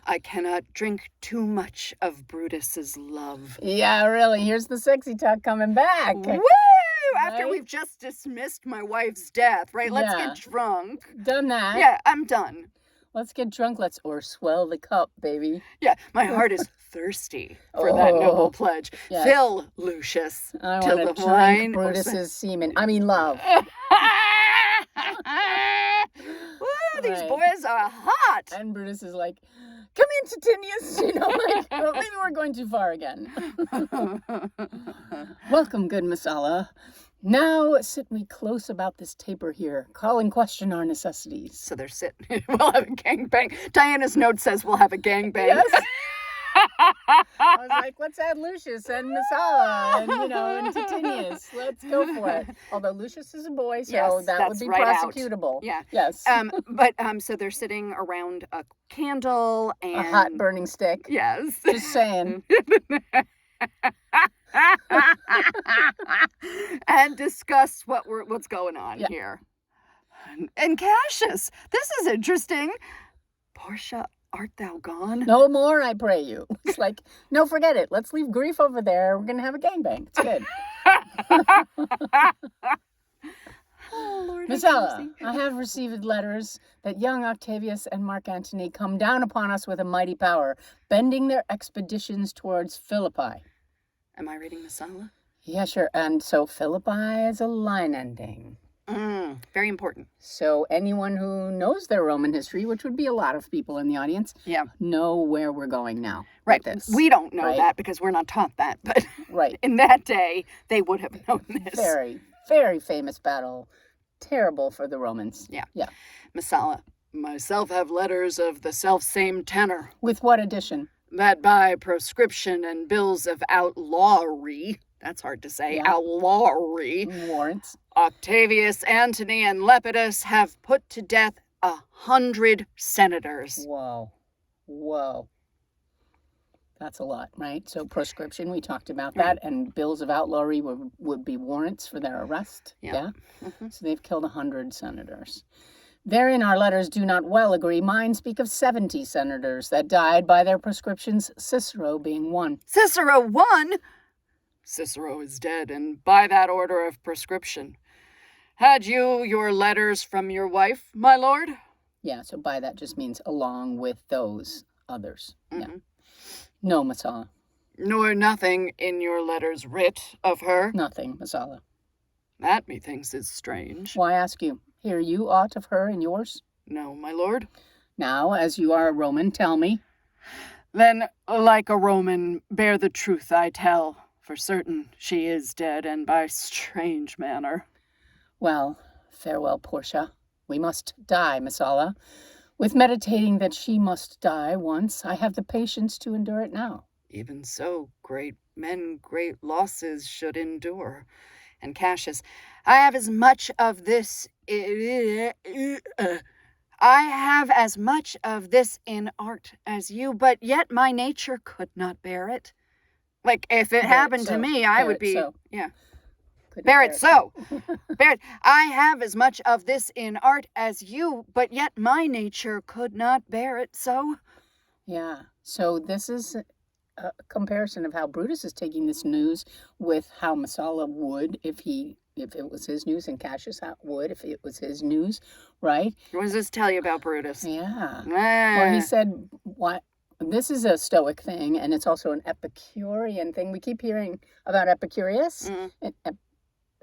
Speaker 2: I cannot drink too much of Brutus's love.
Speaker 1: Yeah, really. Here's the sexy talk coming back.
Speaker 2: Woo! After we've just dismissed my wife's death, right? Let's get drunk.
Speaker 1: Done that.
Speaker 2: Yeah, I'm done.
Speaker 1: Let's get drunk. Let's o'erswell the cup, baby.
Speaker 2: Yeah, my heart is thirsty for that noble pledge. Yes. Fill, Lucius, till the wine.
Speaker 1: Brutus's semen. I mean, love.
Speaker 2: Woo, these boys are hot.
Speaker 1: And Brutus is like, come in, Titinius. Well, maybe we're going too far again. Welcome, good Messala. Now sit we close about this taper here, call in question our necessities.
Speaker 2: So they're sitting. We'll have a gangbang. Diana's note says we'll have a gangbang.
Speaker 1: Yes. I was like, let's add Lucius and Messala and Titinius. Let's go for it. Although Lucius is a boy, so that would be prosecutable.
Speaker 2: Yeah.
Speaker 1: Yes.
Speaker 2: But so they're sitting around a candle and
Speaker 1: a hot burning stick.
Speaker 2: Yes.
Speaker 1: Just saying.
Speaker 2: And discuss what's going on here. And Cassius, this is interesting. Portia art thou gone?
Speaker 1: No more, I pray you. It's like, no, forget it. Let's leave grief over there. We're going to have a gangbang. It's good.
Speaker 2: Oh, Lord,
Speaker 1: Miss
Speaker 2: have
Speaker 1: Ella,
Speaker 2: mercy.
Speaker 1: I have received letters that young Octavius and Mark Antony come down upon us with a mighty power, bending their expeditions towards Philippi.
Speaker 2: Am I reading Messala?
Speaker 1: Yeah, sure. And so Philippi is a line ending.
Speaker 2: Very important.
Speaker 1: So anyone who knows their Roman history, which would be a lot of people in the audience,
Speaker 2: Yeah.
Speaker 1: know where we're going now.
Speaker 2: Right.
Speaker 1: With this,
Speaker 2: We don't know
Speaker 1: right?
Speaker 2: that because we're not taught that. But
Speaker 1: Right.
Speaker 2: in that day, they would have known this.
Speaker 1: Very, very famous battle. Terrible for the Romans.
Speaker 2: Yeah.
Speaker 1: Yeah.
Speaker 2: Messala. Myself have letters of the self-same tenor,
Speaker 1: With what addition?
Speaker 2: that by proscription and bills of outlawry, that's hard to say,
Speaker 1: Yeah.
Speaker 2: outlawry,
Speaker 1: Warrants.
Speaker 2: Octavius, Antony, and Lepidus have put to death 100 senators.
Speaker 1: Whoa. Whoa. That's a lot, right? So proscription, we talked about that, and bills of outlawry would be warrants for their arrest.
Speaker 2: Yeah. Mm-hmm.
Speaker 1: So they've killed 100 senators. Therein our letters do not well agree. Mine speak of 70 senators that died by their prescriptions, Cicero being one.
Speaker 2: Cicero won? Cicero is dead, and by that order of prescription. Had you your letters from your wife, my lord?
Speaker 1: Yeah, so by that just means along with those others. Yeah.
Speaker 2: Mhm.
Speaker 1: No, Messala.
Speaker 2: Nor nothing in your letters writ of her?
Speaker 1: Nothing, Messala.
Speaker 2: That, methinks, is strange.
Speaker 1: Why ask you? Hear you aught of her in yours?
Speaker 2: No, my lord.
Speaker 1: Now, as you are a Roman, tell me.
Speaker 2: Then, like a Roman, bear the truth I tell. For certain she is dead, and by strange manner.
Speaker 1: Well, farewell, Portia. We must die, Messala. With meditating that she must die once, I have the patience to endure it now.
Speaker 2: Even so, great men great losses should endure. And Cassius, I have as much of this in art as you, but yet my nature could not bear it. Like, if it happened to me, I would be, yeah. Bear it so. Bear it. I have as much of this in art as you, but yet my nature could not bear it so.
Speaker 1: Yeah. So this is a comparison of how Brutus is taking this news with how Messala would if it was his news, and Cassius would if it was his news, right?
Speaker 2: What does this tell you about Brutus?
Speaker 1: Yeah. Well, he said, "What? This is a Stoic thing, and it's also an Epicurean thing. We keep hearing about Epicurus."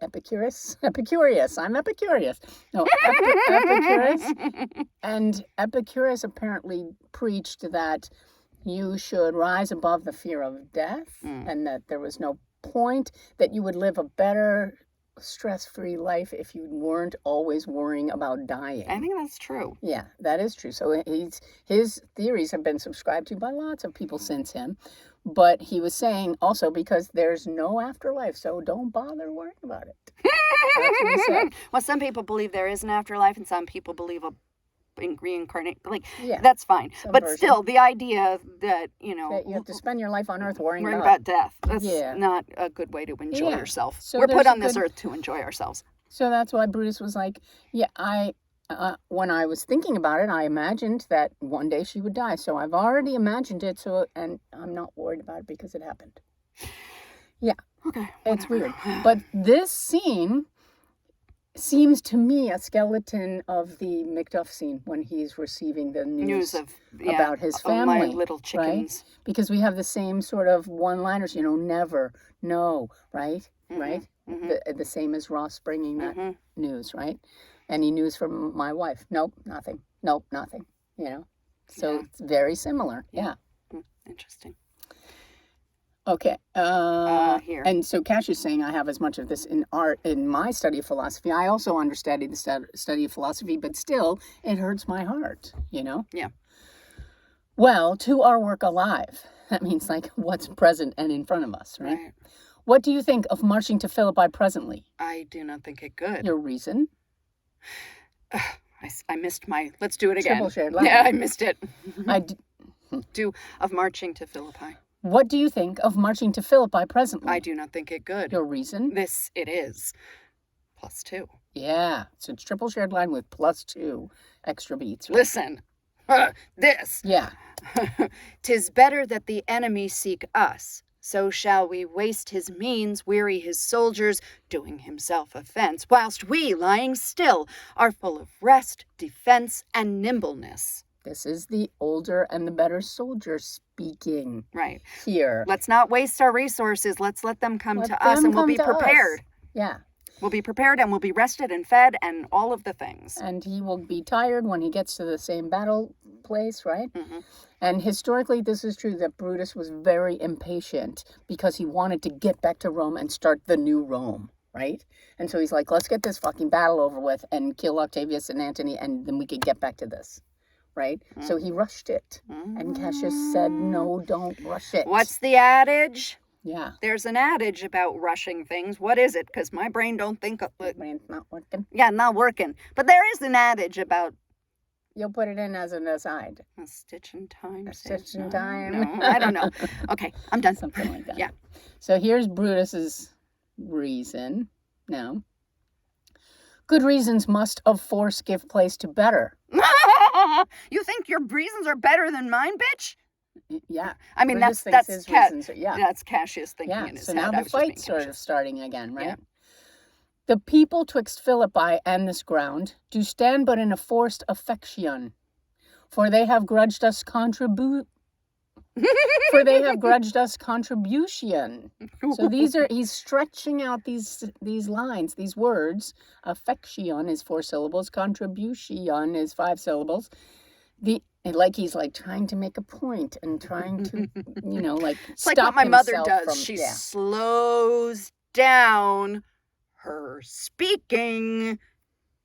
Speaker 1: Epicurus. I'm Epicurious. No, Epicurus. And Epicurus apparently preached that you should rise above the fear of death, and that there was no point, that you would live a better, stress-free life if you weren't always worrying about dying.
Speaker 2: I think that's true.
Speaker 1: Yeah, that is true. So his theories have been subscribed to by lots of people since him. But he was saying also because there's no afterlife, so don't bother worrying about it. That's what he said.
Speaker 2: Well, some people believe there is an afterlife, and some people believe in reincarnate. Like,
Speaker 1: Yeah,
Speaker 2: that's fine.
Speaker 1: some
Speaker 2: But
Speaker 1: version.
Speaker 2: still, the idea that,
Speaker 1: That you have to spend your life on earth worrying
Speaker 2: worrying
Speaker 1: about.
Speaker 2: about death, that's
Speaker 1: Yeah.
Speaker 2: not a good way to enjoy
Speaker 1: Yeah.
Speaker 2: yourself.
Speaker 1: So
Speaker 2: We're
Speaker 1: there's
Speaker 2: put
Speaker 1: a
Speaker 2: on this
Speaker 1: good-
Speaker 2: earth to enjoy ourselves.
Speaker 1: So that's why Brutus was like, yeah, when I was thinking about it, I imagined that one day she would die. So I've already imagined it, and I'm not worried about it because it happened. Yeah.
Speaker 2: Okay.
Speaker 1: It's
Speaker 2: whatever.
Speaker 1: weird. But this scene seems to me a skeleton of the Macduff scene when he's receiving the news
Speaker 2: of
Speaker 1: about his
Speaker 2: of my
Speaker 1: family,
Speaker 2: little chickens.
Speaker 1: because we have the same sort of one-liners, never, no, right? Right? The same as Ross bringing that news, right? Any news from my wife? Nope, nothing. Nope, nothing. So
Speaker 2: Yeah.
Speaker 1: it's very similar. Yeah.
Speaker 2: Interesting.
Speaker 1: Okay.
Speaker 2: Here.
Speaker 1: And so Cash is saying I have as much of this in art in my study of philosophy. I also understudied the study of philosophy, but still, it hurts my heart,
Speaker 2: Yeah.
Speaker 1: Well, to our work alive. That means like what's present and in front of us, right?
Speaker 2: Right.
Speaker 1: What do you think of marching to Philippi presently?
Speaker 2: I do not think it good.
Speaker 1: Your reason?
Speaker 2: I missed my. Let's do it again.
Speaker 1: Triple shared line.
Speaker 2: Yeah, I missed it. Of marching to Philippi.
Speaker 1: What do you think of marching to Philippi presently?
Speaker 2: I do not think it good.
Speaker 1: Your reason?
Speaker 2: This it is. +2.
Speaker 1: Yeah. So it's triple shared line with +2 extra beats. Right?
Speaker 2: Listen, This.
Speaker 1: Yeah.
Speaker 2: 'Tis better that the enemy seek us. So shall we waste his means, weary his soldiers, doing himself offense, whilst we, lying still, are full of rest, defense, and nimbleness.
Speaker 1: This is the older and the better soldier speaking.
Speaker 2: Right.
Speaker 1: Here.
Speaker 2: Let's not waste our resources. Let's let them come
Speaker 1: Let
Speaker 2: to us,
Speaker 1: them
Speaker 2: and we'll
Speaker 1: come
Speaker 2: be
Speaker 1: to us.
Speaker 2: prepared.
Speaker 1: Yeah.
Speaker 2: We'll be prepared, and we'll be rested and fed and all of the things.
Speaker 1: And he will be tired when he gets to the same battle place, right?
Speaker 2: Mm-hmm.
Speaker 1: And historically, this is true that Brutus was very impatient because he wanted to get back to Rome and start the new Rome, right? And so he's like, let's get this fucking battle over with and kill Octavius and Antony, and then we could get back to this, right? Mm-hmm. So he rushed it. Mm-hmm. And Cassius said, no, don't rush it.
Speaker 2: What's the adage?
Speaker 1: Yeah.
Speaker 2: There's an adage about rushing things. What is it? Because my brain don't think of it.
Speaker 1: Brain's not working.
Speaker 2: Yeah, not working. But there is an adage about...
Speaker 1: You'll put it in as an aside.
Speaker 2: A stitch in time.
Speaker 1: A stitch in time.
Speaker 2: No, I don't know. Okay, I'm done.
Speaker 1: Something like that.
Speaker 2: Yeah.
Speaker 1: So here's Brutus's reason. Now, good reasons must of force give place to better.
Speaker 2: You think your reasons are better than mine, bitch?
Speaker 1: Yeah.
Speaker 2: I mean,
Speaker 1: Brutus
Speaker 2: that's
Speaker 1: his
Speaker 2: Cat.
Speaker 1: reasons are, yeah.
Speaker 2: That's Cassius thinking in his
Speaker 1: so
Speaker 2: head.
Speaker 1: now the fight's sort of starting again, right?
Speaker 2: Yeah.
Speaker 1: The people twixt Philippi and this ground do stand but in a forced affection, for they have grudged us contribution. So he's stretching out these lines, these words. Affection is 4 syllables. Contribution is 5 syllables. He's like trying to make a point and trying to,
Speaker 2: it's
Speaker 1: stop
Speaker 2: like what my mother does.
Speaker 1: from,
Speaker 2: She slows down her speaking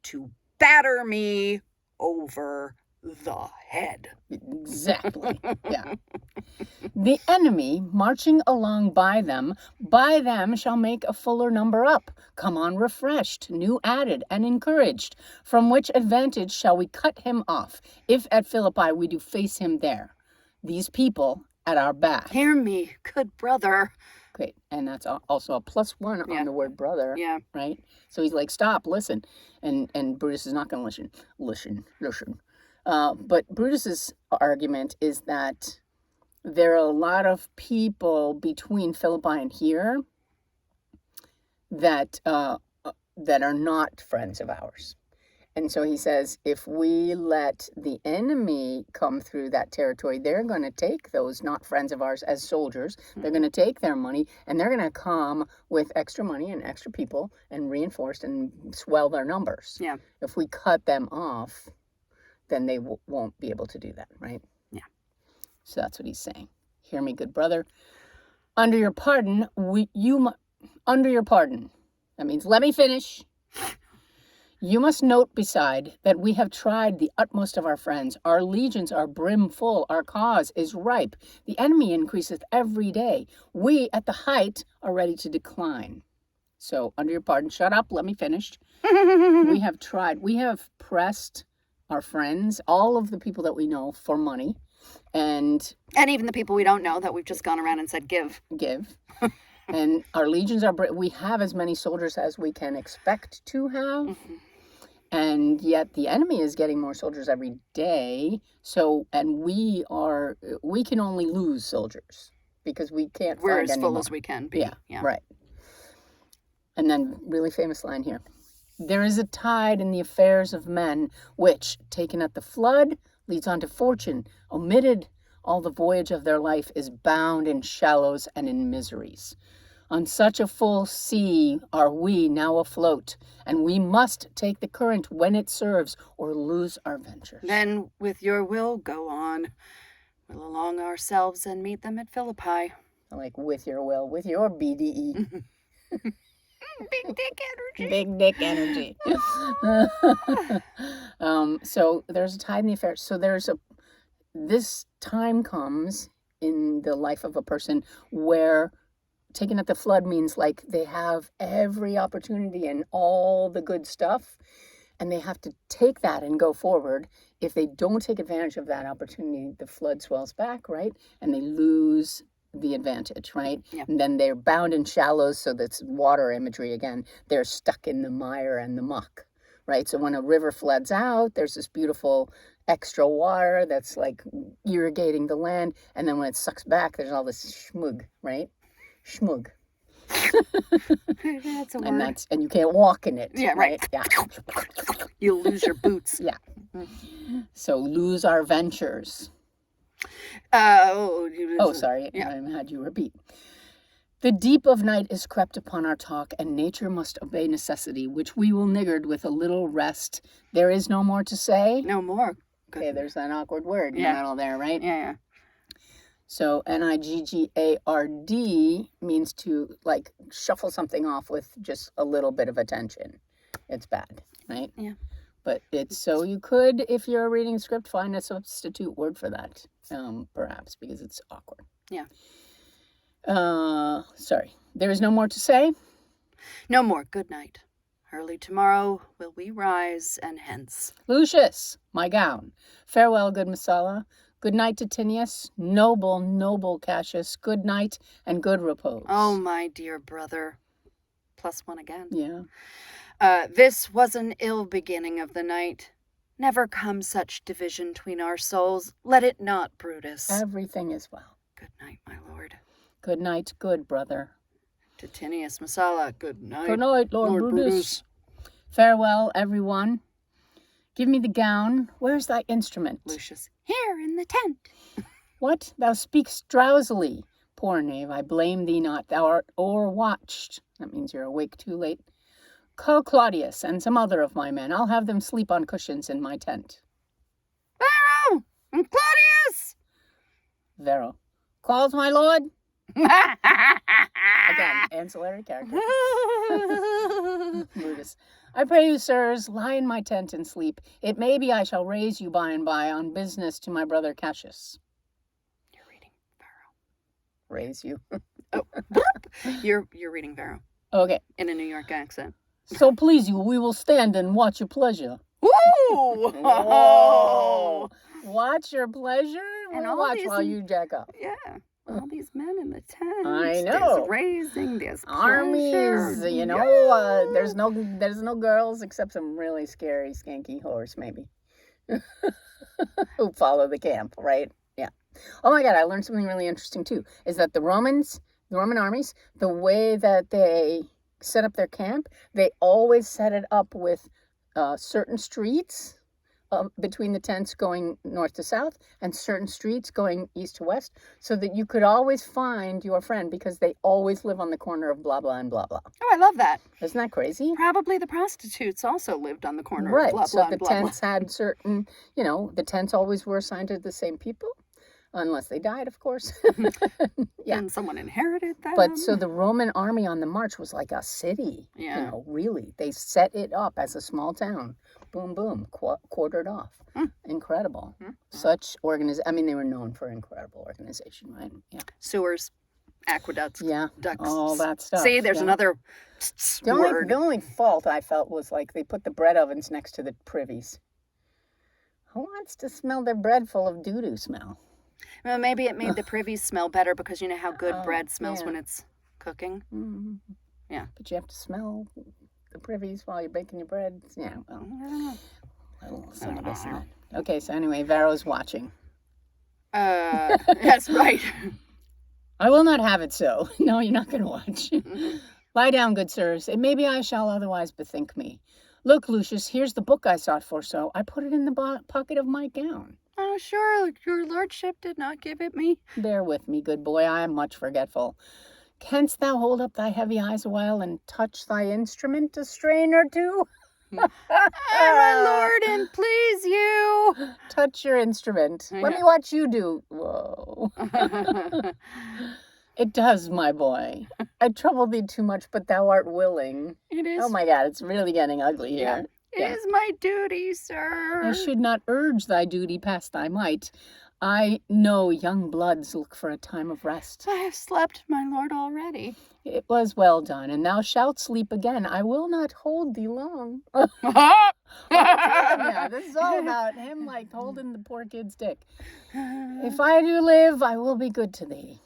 Speaker 2: to batter me over the head.
Speaker 1: Exactly. Yeah. The enemy marching along by them shall make a fuller number up, come on refreshed, new added, and encouraged, from which advantage shall we cut him off, if at Philippi we do face him there, these people at our back.
Speaker 2: Hear me, good brother.
Speaker 1: Great, and that's also a +1 on the word brother.
Speaker 2: Yeah.
Speaker 1: Right? So he's like, stop, listen. And Brutus is not going to listen. But Brutus's argument is that there are a lot of people between Philippi and here that are not friends of ours. And so he says, if we let the enemy come through that territory, they're going to take those not friends of ours as soldiers. They're going to take their money, and they're going to come with extra money and extra people and reinforced and swell their numbers.
Speaker 2: Yeah.
Speaker 1: If we cut them off, then they won't be able to do that, right?
Speaker 2: Yeah.
Speaker 1: So that's what he's saying. Hear me, good brother. Under your pardon, under your pardon. That means let me finish. You must note beside that we have tried the utmost of our friends. Our legions are brimful. Our cause is ripe. The enemy increaseth every day. We at the height are ready to decline. So under your pardon, shut up, let me finish. We have tried. We have pressed our friends, all of the people that we know, for money. And
Speaker 2: even the people we don't know that we've just gone around and said, give.
Speaker 1: And our legions we have as many soldiers as we can expect to have. Mm-hmm. And yet the enemy is getting more soldiers every day. So, and we can only lose soldiers because we can't
Speaker 2: We're
Speaker 1: find
Speaker 2: as full
Speaker 1: anymore.
Speaker 2: as we can be.
Speaker 1: Yeah, right. And then really famous line here. There is a tide in the affairs of men, which, taken at the flood, leads on to fortune. Omitted, all the voyage of their life is bound in shallows and in miseries. On such a full sea are we now afloat, and we must take the current when it serves, or lose our ventures.
Speaker 2: Then, with your will, go on. We'll along ourselves and meet them at Philippi.
Speaker 1: Like, with your will, with your BDE.
Speaker 2: Big dick energy.
Speaker 1: Big dick energy. So there's a tide in the affair. So this time comes in the life of a person where taken at the flood means like they have every opportunity and all the good stuff, and they have to take that and go forward. If they don't take advantage of that opportunity, the flood swells back, right? And they lose the advantage, right?
Speaker 2: Yeah.
Speaker 1: And then they're bound in shallows, so that's water imagery again. They're stuck in the mire and the muck, right? So when a river floods out, there's this beautiful extra water that's like irrigating the land, and then when it sucks back, there's all this schmug, right? Schmug.
Speaker 2: That's a word.
Speaker 1: And you can't walk in it.
Speaker 2: Yeah, right.
Speaker 1: Yeah.
Speaker 2: You'll lose your boots.
Speaker 1: Yeah. So lose our ventures. Sorry.
Speaker 2: Yeah.
Speaker 1: I had you repeat. The deep of night is crept upon our talk, and nature must obey necessity, which we will niggard with a little rest. There is no more to say.
Speaker 2: No more.
Speaker 1: Okay, there's an awkward word in the middle there, right?
Speaker 2: Yeah.
Speaker 1: So niggard means to like shuffle something off with just a little bit of attention. It's bad, right?
Speaker 2: Yeah.
Speaker 1: But it's so you could, if you're reading script, find a substitute word for that, perhaps, because it's awkward.
Speaker 2: Yeah.
Speaker 1: Sorry. There is no more to say?
Speaker 2: No more. Good night. Early tomorrow will we rise, and hence.
Speaker 1: Lucius, my gown. Farewell, good Messala. Good night, Titinius. Noble, noble Cassius. Good night and good repose.
Speaker 2: Oh, my dear brother. +1 again.
Speaker 1: Yeah.
Speaker 2: This was an ill beginning of the night. Never come such division 'tween our souls. Let it not, Brutus.
Speaker 1: Everything is well.
Speaker 2: Good night, my lord.
Speaker 1: Good night, good brother.
Speaker 2: Titinius Messala, good night.
Speaker 1: Good night, Lord Brutus. Farewell, everyone. Give me the gown. Where's thy instrument?
Speaker 2: Lucius, here in the tent.
Speaker 1: What? Thou speakst drowsily. Poor knave, I blame thee not. Thou art o'erwatched. That means you're awake too late. Call Claudius and some other of my men. I'll have them sleep on cushions in my tent.
Speaker 2: Varro and Claudius!
Speaker 1: Varro. Calls my lord? Again, ancillary character. Brutus. I pray you, sirs, lie in my tent and sleep. It may be I shall raise you by and by on business to my brother Cassius.
Speaker 2: You're reading Varro.
Speaker 1: Raise you.
Speaker 2: You're reading Varro.
Speaker 1: Okay.
Speaker 2: In a New York accent.
Speaker 1: So please you, we will stand and watch your pleasure.
Speaker 2: Woo!
Speaker 1: Whoa! Watch your pleasure?
Speaker 2: And
Speaker 1: We'll
Speaker 2: all
Speaker 1: watch
Speaker 2: these-
Speaker 1: while you jack up.
Speaker 2: Yeah. All these men in the tent.
Speaker 1: I know.
Speaker 2: There's raising, there's
Speaker 1: Armies,
Speaker 2: pleasure.
Speaker 1: you know, there's no girls except some really scary, skanky horse, maybe, who follow the camp, right? Yeah. Oh my God, I learned something really interesting too, is that the Roman armies, the way that they set up their camp, they always set it up with certain streets between the tents going north to south and certain streets going east to west, so that you could always find your friend because they always live on the corner of blah, blah, and blah, blah.
Speaker 2: Oh, I love that.
Speaker 1: Isn't that crazy?
Speaker 2: Probably the prostitutes also lived on the corner
Speaker 1: Right.
Speaker 2: of blah,
Speaker 1: So
Speaker 2: blah,
Speaker 1: the
Speaker 2: and blah,
Speaker 1: tents had certain, the tents always were assigned to the same people, unless they died, of course. Yeah.
Speaker 2: And someone inherited them.
Speaker 1: But so the Roman army on the march was like a city.
Speaker 2: Yeah.
Speaker 1: Really. They set it up as a small town. Boom, boom, quartered off. Incredible. Such they were known for incredible organization, right? Yeah.
Speaker 2: Sewers, aqueducts,
Speaker 1: Yeah.
Speaker 2: ducts.
Speaker 1: All that stuff.
Speaker 2: See, there's
Speaker 1: yeah.
Speaker 2: another word.
Speaker 1: The only fault I felt was like they put the bread ovens next to the privies. Who wants to smell their bread full of doo-doo smell?
Speaker 2: Well, maybe it made the privies smell better because you know how good bread smells
Speaker 1: yeah.
Speaker 2: when it's cooking.
Speaker 1: Mm-hmm.
Speaker 2: Yeah.
Speaker 1: But you have to smell the privies while you're baking your bread. Yeah, well, some of us not. Okay, so anyway, Varro's watching.
Speaker 2: That's right.
Speaker 1: I will not have it so. No, you're not going to watch. Lie down, good sirs. It may be I shall otherwise bethink me. Look, Lucius, here's the book I sought for, so I put it in the pocket of my gown.
Speaker 2: Oh, sure, your lordship did not give it me.
Speaker 1: Bear with me, good boy, I am much forgetful. Canst thou hold up thy heavy eyes a while and touch thy instrument a strain or two?
Speaker 2: My lord, and please you.
Speaker 1: Touch your instrument.
Speaker 2: Yeah.
Speaker 1: Let me watch you do. Whoa. It does, my boy. I trouble thee too much, but thou art willing.
Speaker 2: It is.
Speaker 1: Oh my God, it's really getting ugly here.
Speaker 2: It is my duty, sir.
Speaker 1: I should not urge thy duty past thy might. I know young bloods look for a time of rest.
Speaker 2: I have slept, my lord, already.
Speaker 1: It was well done, and thou shalt sleep again. I will not hold thee long. Yeah, this is all about him like holding the poor kid's dick. If I do live, I will be good to thee.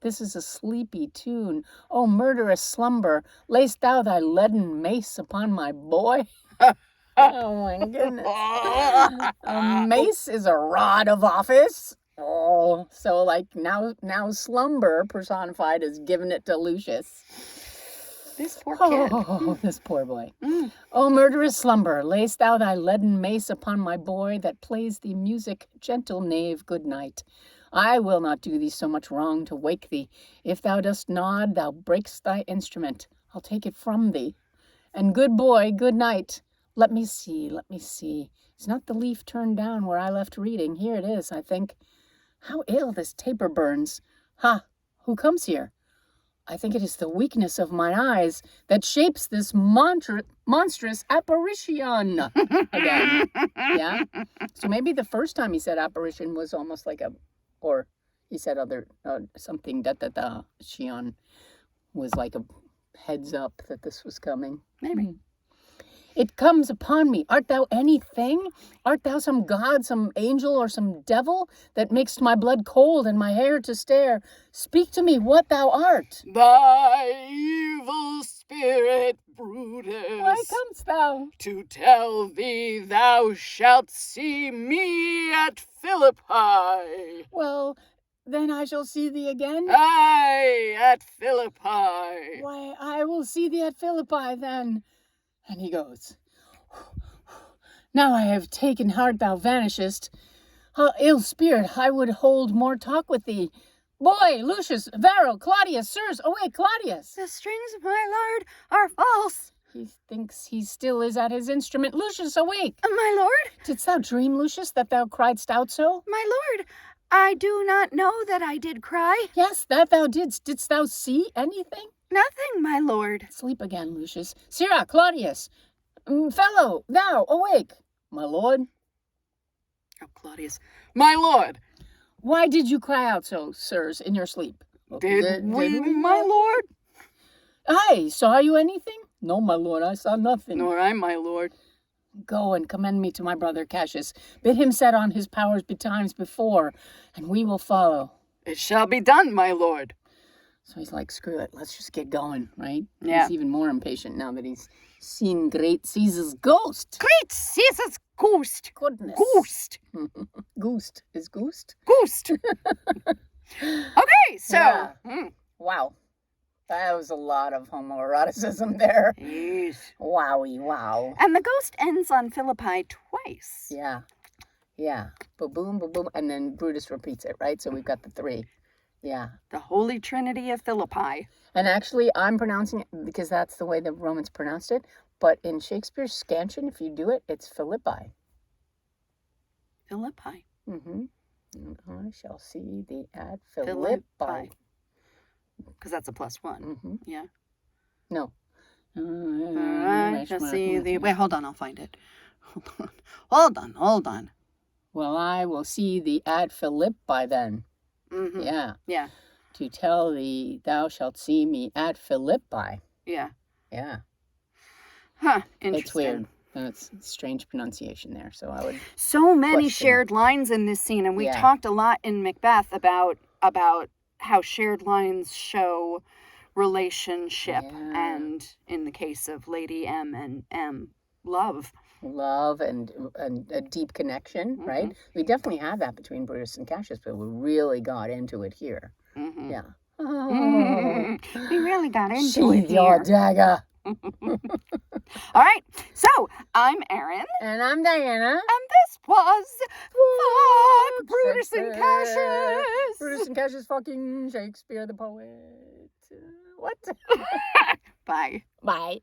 Speaker 1: This is a sleepy tune. O murderous slumber, lay'st thou thy leaden mace upon my boy? Oh my goodness. A mace is a rod of office. Oh, so like now slumber personified is giving it to Lucius.
Speaker 2: This poor kid.
Speaker 1: Oh, this poor boy.
Speaker 2: Mm.
Speaker 1: O murderous slumber, lay'st thou thy leaden mace upon my boy that plays thee music, gentle knave, good night. I will not do thee so much wrong to wake thee. If thou dost nod, thou break'st thy instrument. I'll take it from thee. And good boy, good night. Let me see. Is not the leaf turned down where I left reading? Here it is, I think. How ill this taper burns. Ha! Who comes here? I think it is the weakness of mine eyes that shapes this monstrous apparition again. Yeah? So maybe the first time he said apparition was almost like or he said other, something, Shion was like a heads up that this was coming.
Speaker 2: Maybe.
Speaker 1: It comes upon me. Art thou anything? Art thou some god, some angel, or some devil that makes my blood cold and my hair to stare? Speak to me what thou art.
Speaker 2: Thy evil spirit, Brutus.
Speaker 1: Why comest thou?
Speaker 2: To tell thee thou shalt see me at Philippi.
Speaker 1: Well, then I shall see thee again.
Speaker 2: Aye, at Philippi.
Speaker 1: Why, I will see thee at Philippi then. And he goes, Now I have taken heart thou vanishest. Ill spirit, I would hold more talk with thee. Boy, Lucius, Varro, Claudius, sirs, awake, Claudius.
Speaker 2: The strings of my lord are false.
Speaker 1: He thinks he still is at his instrument. Lucius, awake.
Speaker 2: My lord?
Speaker 1: Didst thou dream, Lucius, that thou criedst out so?
Speaker 2: My lord, I do not know that I did cry.
Speaker 1: Yes, that thou didst. Didst thou see anything?
Speaker 2: Nothing, my lord.
Speaker 1: Sleep again, Lucius. Sirrah, Claudius. Fellow, thou, awake. My lord.
Speaker 2: Oh, Claudius. My lord.
Speaker 1: Why did you cry out so, sirs, in your sleep?
Speaker 2: Did we, my lord?
Speaker 1: Aye, saw you anything? No, my lord, I saw nothing.
Speaker 2: Nor I, my lord.
Speaker 1: Go and commend me to my brother Cassius. Bid him set on his powers betimes before, and we will follow.
Speaker 2: It shall be done, my lord.
Speaker 1: So he's like, screw it, let's just get going, right?
Speaker 2: Yeah.
Speaker 1: He's even more impatient now that he's seen great Caesar's ghost.
Speaker 2: Great Caesar's ghost.
Speaker 1: Goodness.
Speaker 2: Ghost.
Speaker 1: Goose. Is Goose?
Speaker 2: Ghost. Okay, so.
Speaker 1: Yeah. Wow. That was a lot of homoeroticism there.
Speaker 2: Yes.
Speaker 1: Wowie, wow.
Speaker 2: And the ghost ends on Philippi twice.
Speaker 1: Yeah. Yeah. Ba-boom, ba-boom. And then Brutus repeats it, right? So we've got the three. Yeah.
Speaker 2: The Holy Trinity of Philippi.
Speaker 1: And actually, I'm pronouncing it because that's the way the Romans pronounced it. But in Shakespeare's scansion, if you do it, it's Philippi.
Speaker 2: Philippi.
Speaker 1: Mm-hmm. I shall see thee at Philippi.
Speaker 2: Because that's a +1.
Speaker 1: Mm-hmm.
Speaker 2: Yeah.
Speaker 1: No.
Speaker 2: I shall see thee. Wait, hold on. I'll find it. Hold on.
Speaker 1: Well, I will see thee at Philippi then.
Speaker 2: Mm-hmm.
Speaker 1: Yeah.
Speaker 2: Yeah.
Speaker 1: To tell thee thou shalt see me at Philippi.
Speaker 2: Yeah.
Speaker 1: Yeah.
Speaker 2: Huh. Interesting.
Speaker 1: It's weird. It's strange pronunciation there, so I would...
Speaker 2: So many
Speaker 1: question.
Speaker 2: shared lines in this scene, and we
Speaker 1: Yeah.
Speaker 2: talked a lot in Macbeth about how shared lines show relationship,
Speaker 1: Yeah.
Speaker 2: and in the case of Lady M and M, love.
Speaker 1: Love and a deep connection, right? We definitely have that between Brutus and Cassius, but we really got into it here.
Speaker 2: Mm-hmm.
Speaker 1: Yeah.
Speaker 2: We really got into
Speaker 1: Sheathe
Speaker 2: it
Speaker 1: your
Speaker 2: here.
Speaker 1: dagger.
Speaker 2: All right, so I'm Erin,
Speaker 1: And I'm Diana.
Speaker 2: and this was Fuck Brutus and
Speaker 1: Shakespeare.
Speaker 2: Cassius.
Speaker 1: Brutus and Cassius fucking Shakespeare the poet. What?
Speaker 2: Bye.
Speaker 1: Bye.